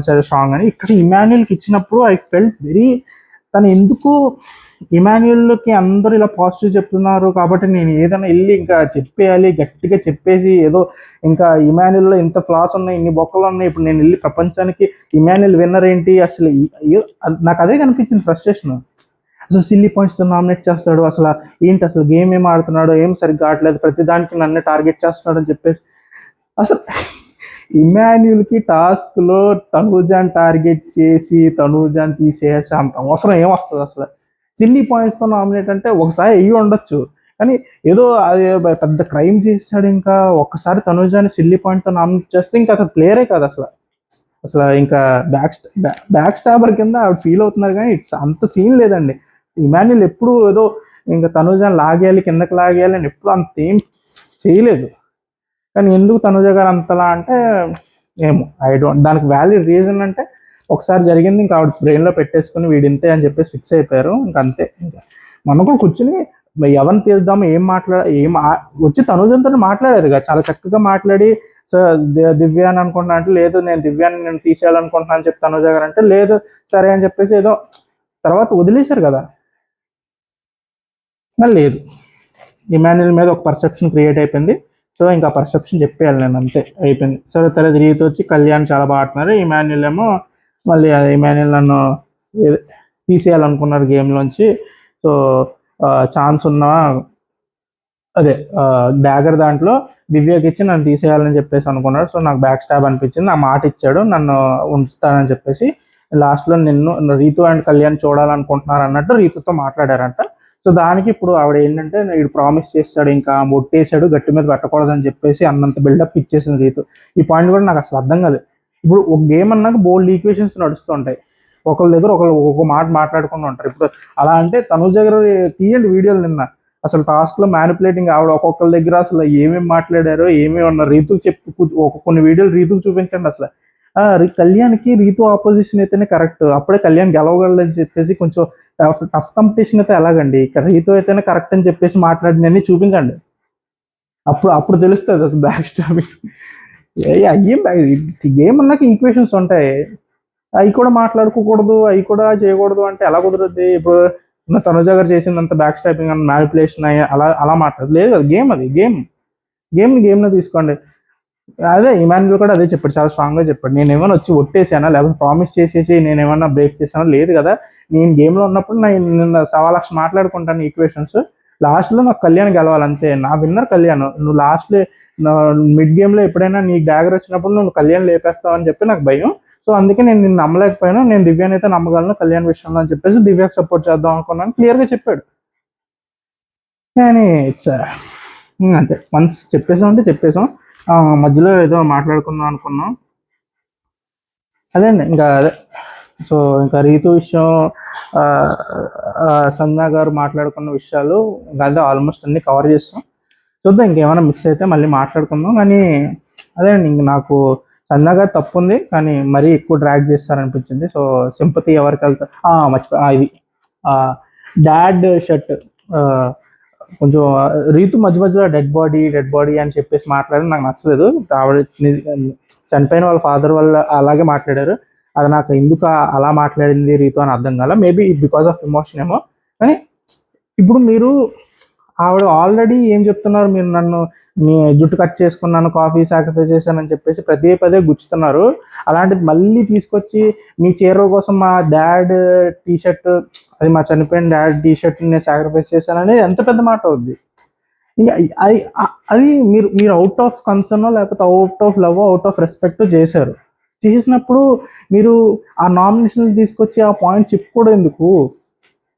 చాలా స్ట్రాంగ్ అని. ఇక్కడ ఇమాన్యుల్కి ఇచ్చినప్పుడు ఐ ఫెల్ట్ వెరీ, తను ఎందుకు ఇమాన్యుల్కి అందరూ ఇలా పాజిటివ్ చెప్తున్నారు కాబట్టి నేను ఏదైనా వెళ్ళి ఇంకా చెప్పేయాలి, గట్టిగా చెప్పేసి ఏదో ఇంకా ఇమాన్యుల్లో ఇంత ఫ్లాస్ ఉన్నాయి, ఇన్ని బొక్కలు ఉన్నాయి, ఇప్పుడు నేను వెళ్ళి ప్రపంచానికి ఇమాన్యుల్ విన్నర్ ఏంటి అసలు, నాకు అదే కనిపించింది ఫ్రస్ట్రేషన్. అసలు సిల్లీ పాయింట్స్తో నామినేట్ చేస్తాడు, అసలు ఏంటి అసలు గేమ్ ఏం ఆడుతున్నాడు, ఏం సరిగ్గా ఆడలేదు, ప్రతిదానికి నన్ను టార్గెట్ చేస్తున్నాడు అని చెప్పేసి. అసలు ఇమాన్యుల్కి టాస్క్లో తనూజాన్ టార్గెట్ చేసి తనూజాన్ తీసేసి అంత అవసరం ఏమొస్తుంది అసలు? సిల్లీ పాయింట్స్తో నామినేట్ అంటే ఒకసారి అయ్యి ఉండొచ్చు, కానీ ఏదో అది పెద్ద క్రైమ్ చేశాడు. ఇంకా ఒక్కసారి తనూజాని సిల్లీ పాయింట్తో నామినేట్ చేస్తే ఇంకా అతను ప్లేయరే కాదు అసలు ఇంకా బ్యాక్ స్టాబర్ కింద ఆవిడ ఫీల్ అవుతున్నారు. కానీ ఇట్స్ అంత సీన్ లేదండి. ఇమాన్యుల్ ఎప్పుడు ఏదో ఇంకా తనూజాని లాగేయాలి, కిందకి లాగేయాలి అని ఎప్పుడు అంత ఏం చేయలేదు. కానీ ఎందుకు తనుజ గారు అంతలా అంటే ఏమో, దానికి వ్యాలిడ్ రీజన్ అంటే ఒకసారి జరిగింది, ఇంకా ఆవిడ బ్రెయిన్లో పెట్టేసుకుని వీడింతే అని చెప్పేసి ఫిక్స్ అయిపోయారు. ఇంకా అంతే. ఇంకా మనం కూడా కూర్చుని ఎవరిని తీద్దాము, వచ్చి తనుజంతో మాట్లాడారు కదా, చాలా చక్కగా మాట్లాడి, సో దివ్య అని అనుకుంటున్నా అంటే లేదు నేను దివ్యాన్ని నేను తీసేయాలనుకుంటున్నాను అని చెప్పి తనుజ గారు అంటే లేదు సరే అని చెప్పేసి ఏదో తర్వాత వదిలేశారు కదా. లేదు, ఇమాన్యుల్ మీద ఒక పర్సెప్షన్ క్రియేట్ అయిపోయింది. సో ఇంకా పర్సెప్షన్ చెప్పేయాలి నేను, అంతే అయిపోయింది. సరే తర్వాత రీతి వచ్చి కళ్యాణ్ చాలా బాగా ఆడుతున్నారు, ఇమాన్యుల్ ఏమో మళ్ళీ ఇమాన్యుల్ నన్ను తీసేయాలనుకున్నారు గేమ్లోంచి. సో ఛాన్స్ ఉన్న అదే డాగర్ దాంట్లో దివ్యకి ఇచ్చి నన్ను తీసేయాలని చెప్పేసి అనుకున్నాడు. సో నాకు బ్యాక్ స్టాబ్ అనిపించింది, ఆ మాట ఇచ్చాడు నన్ను ఉంచుతానని చెప్పేసి. లాస్ట్లో రీతు అండ్ కళ్యాణ్ చూడాలనుకుంటున్నారు అన్నట్టు రీతుతో మాట్లాడారంట. సో దానికి ఇప్పుడు ఆవిడ ఏంటంటే వీడు ప్రామిస్ చేస్తాడు, ఇంకా మొట్టేశాడు, గట్టి మీద పెట్టకూడదని చెప్పేసి అన్నంత బిల్డప్ ఇచ్చేసింది రీతు. ఈ పాయింట్ కూడా నాకు అసలు అర్థం కాదు. ఇప్పుడు ఒక గేమ్ అన్నాక బోల్డ్ ఈక్వేషన్స్ నడుస్తుంటాయి, ఒకళ్ళ దగ్గర ఒక మాట మాట్లాడుకుంటూ ఉంటారు. ఇప్పుడు అలా అంటే తనుజ దగ్గర తీయండి వీడియోలు నిన్న అసలు టాస్క్లో మ్యానిపులేటింగ్ ఆవిడ ఒక్కొక్కరి దగ్గర అసలు ఏమేమి మాట్లాడారో ఏమేమి ఉన్నారు రీతుకు చెప్పి కొన్ని వీడియోలు రీతుకు చూపించండి. అసలు కళ్యాణ్కి రీతు ఆపోజిషన్ అయితేనే కరెక్ట్, అప్పుడే కళ్యాణ్ గెలవగలదని చెప్పేసి కొంచెం టఫ్ కాంపిటీషన్ అయితే ఎలాగండి, రీతు అయితేనే కరెక్ట్ అని చెప్పేసి మాట్లాడినన్ని చూపించండి, అప్పుడు తెలుస్తుంది అసలు బ్యాక్ స్టాబింగ్. గేమ్ అన్నాక ఈక్వేషన్స్ ఉంటాయి, అవి కూడా మాట్లాడుకోకూడదు, అవి కూడా చేయకూడదు అంటే ఎలా కుదురుద్ది? ఇప్పుడు తనుజ గారు చేసిందంత బ్యాక్ స్టాపింగ్ అండ్ మ్యానిపులేషన్ అయ్యి అలా మాట్లాడదు లేదు కదా. గేమ్ అది గేమ్ని తీసుకోండి. అదే ఇమాన్యుల్ కూడా అదే చెప్పాడు, చాలా స్ట్రాంగ్గా చెప్పాడు. నేను ఏమైనా వచ్చి ఒట్టేసానా, లేకపోతే ప్రామిస్ చేసేసి నేను ఏమన్నా బ్రేక్ చేసానా, లేదు కదా. నేను గేమ్లో ఉన్నప్పుడు నేను 1,00,000 మాట్లాడుకుంటాను ఈక్వేషన్స్, లాస్ట్లో నాకు కళ్యాణ్ గెలవాలంతే, నా విన్నర్ కళ్యాణ్. నువ్వు లాస్ట్లో మిడ్ గేమ్లో ఎప్పుడైనా నీకు డాగర్ వచ్చినప్పుడు నువ్వు కళ్యాణ్ లేపేస్తావు అని చెప్పి నాకు భయం. సో అందుకే నేను నిన్ను నమ్మలేకపోయాను, నేను దివ్యాని అయితే నమ్మగలను కళ్యాణ్ విషయంలో అని చెప్పేసి దివ్యాకి సపోర్ట్ చేద్దాం అనుకున్నాను, క్లియర్గా చెప్పాడు. కానీ ఇట్స్ అంతే, వన్స్ చెప్పేసాం. మధ్యలో ఏదో మాట్లాడుకుందాం అనుకున్నాం, అదే అండి ఇంకా అదే. సో ఇంకా రీతు విషయం, సంధ్య గారు మాట్లాడుకున్న విషయాలు ఇంకా అదే ఆల్మోస్ట్ అన్ని కవర్ చేస్తాం. చూద్దాం ఇంకేమైనా మిస్ అయితే మళ్ళీ మాట్లాడుకుందాం. కానీ అదే అండి, ఇంక నాకు సంధ్య గారు తప్పు ఉంది, కానీ మరీ ఎక్కువ డ్రాగ్ చేస్తారనిపించింది. సో సింపతి ఎవరికి వెళ్తా మర్చిపోయి ఇది డాడ్ షర్ట్ కొంచెం రీతు మధ్య మధ్యలో డెడ్ బాడీ అని చెప్పేసి మాట్లాడడం నాకు నచ్చలేదు. ఆవిడ చనిపోయిన వాళ్ళ ఫాదర్ వల్ల అలాగే మాట్లాడారు. అది నాకు ఎందుకు అలా మాట్లాడింది రీతు అని అర్థం కాల. మేబీ బికాస్ ఆఫ్ ఎమోషన్ ఏమో. కానీ ఇప్పుడు మీరు ఆవిడ ఆల్రెడీ ఏం చెప్తున్నారు, మీరు నన్ను మీ జుట్టు కట్ చేసుకున్నాను, కాఫీ సాక్రిఫైస్ చేశానని చెప్పేసి పదే గుచ్చుతున్నారు. అలాంటిది మళ్ళీ తీసుకొచ్చి మీ చీర కోసం మా డాడ్ టీషర్ట్, అది మా చనిపోయిన డాడ్ టీషర్ట్ నేను సాక్రిఫైస్ చేశాను అనేది ఎంత పెద్ద మాట అవుద్ది. అది అది మీరు మీరు అవుట్ ఆఫ్ కన్సర్న్ లేకపోతే out of love, out of respect చేశారు. చేసినప్పుడు మీరు ఆ నామినేషన్ తీసుకొచ్చి ఆ పాయింట్ చెప్పుకోవడం ఎందుకు?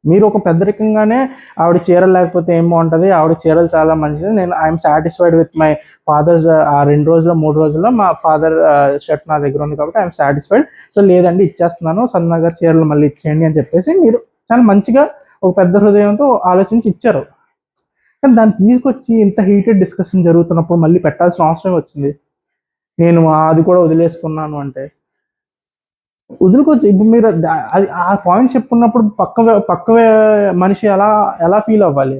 మీరు ఒక పెద్దరికంగానే ఆవిడ చీరలు లేకపోతే ఏం బాగుంటుంది, ఆవిడ చీరలు చాలా మంచిది, నేను I'm satisfied with my father's, ఆ 2 రోజుల్లో 3 రోజుల్లో మా ఫాదర్ షర్ట్ నా దగ్గర ఉంది కాబట్టి ఐఎమ్ సాటిస్ఫైడ్, సో లేదండి ఇచ్చేస్తున్నాను, సంజన గారి చీరలు మళ్ళీ ఇచ్చేయండి అని చెప్పేసి మీరు చాలా మంచిగా ఒక పెద్ద హృదయంతో ఆలోచించి ఇచ్చారు. కానీ దాన్ని తీసుకొచ్చి ఇంత హీటెడ్ డిస్కషన్ జరుగుతున్నప్పుడు మళ్ళీ పెట్టాల్సిన అవసరం వచ్చింది. నేను అది కూడా వదిలేసుకున్నాను అంటే వదులుకోవచ్చు. ఇప్పుడు మీరు అది ఆ పాయింట్ చెప్పుకున్నప్పుడు పక్క మనిషి ఎలా ఎలా ఫీల్ అవ్వాలి?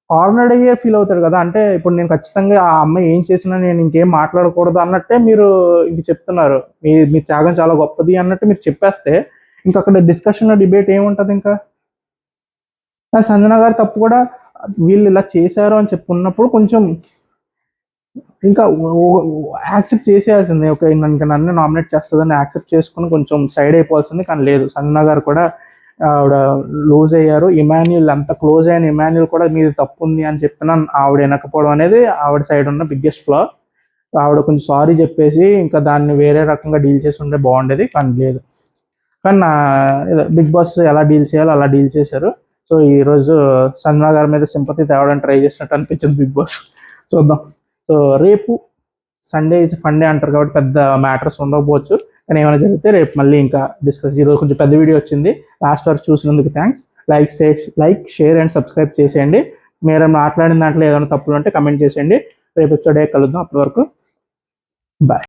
కార్నర్డ్ అయ్యే ఫీల్ అవుతాడు కదా. అంటే ఇప్పుడు నేను ఖచ్చితంగా ఆ అమ్మాయి ఏం చేసినా నేను ఇంకేం మాట్లాడకూడదు అన్నట్టే మీరు ఇంక చెప్తున్నారు. మీ త్యాగం చాలా గొప్పది అన్నట్టు మీరు చెప్పేస్తే ఇంక అక్కడ డిస్కషన్ డిబేట్ ఏముంటది ఇంకా? సంజన గారి తప్పు కూడా వీళ్ళు ఇలా చేశారు అని చెప్పుకున్నప్పుడు కొంచెం ఇంకా యాక్సెప్ట్ చేసేయాల్సింది. ఓకే, నన్ను నామినేట్ చేస్తుందని యాక్సెప్ట్ చేసుకుని కొంచెం సైడ్ అయిపోవాల్సింది. కానీ లేదు, సంజన గారు కూడా ఆవిడ లూజ్ అయ్యారు. ఇమాన్యుల్ అంత క్లోజ్ అయిన ఇమాన్యుల్ కూడా మీది తప్పు ఉంది అని చెప్పిన ఆవిడ వినకపోవడం అనేది ఆవిడ సైడ్ ఉన్న బిగ్గెస్ట్ ఫ్లా. ఆవిడ కొంచెం సారీ చెప్పేసి ఇంకా దాన్ని వేరే రకంగా డీల్ చేసి ఉంటే బాగుండేది, కానీ లేదు. కానీ బిగ్ బాస్ ఎలా డీల్ చేయాలో అలా డీల్ చేశారు. సో ఈరోజు సంజన గారి మీద సింపతి తేవడానికి ట్రై చేసినట్టు అనిపించింది బిగ్ బాస్. చూద్దాం. సో రేపు సండే ఇస్ ఫండే అంటారు కాబట్టి పెద్ద మ్యాటర్స్ ఉండకపోవచ్చు, కానీ ఏమైనా జరిగితే రేపు మళ్ళీ ఇంకా డిస్కస్. ఈరోజు కొంచెం పెద్ద వీడియో వచ్చింది. లాస్ట్ వరకు చూసినందుకు thanks. Like share and subscribe చేసేయండి. మీరు మాట్లాడిన దాంట్లో ఏదైనా తప్పులు ఉంటే కమెంట్ చేసేయండి. రేపు వచ్చే డే కలుద్దాం. అప్పటి వరకు బాయ్.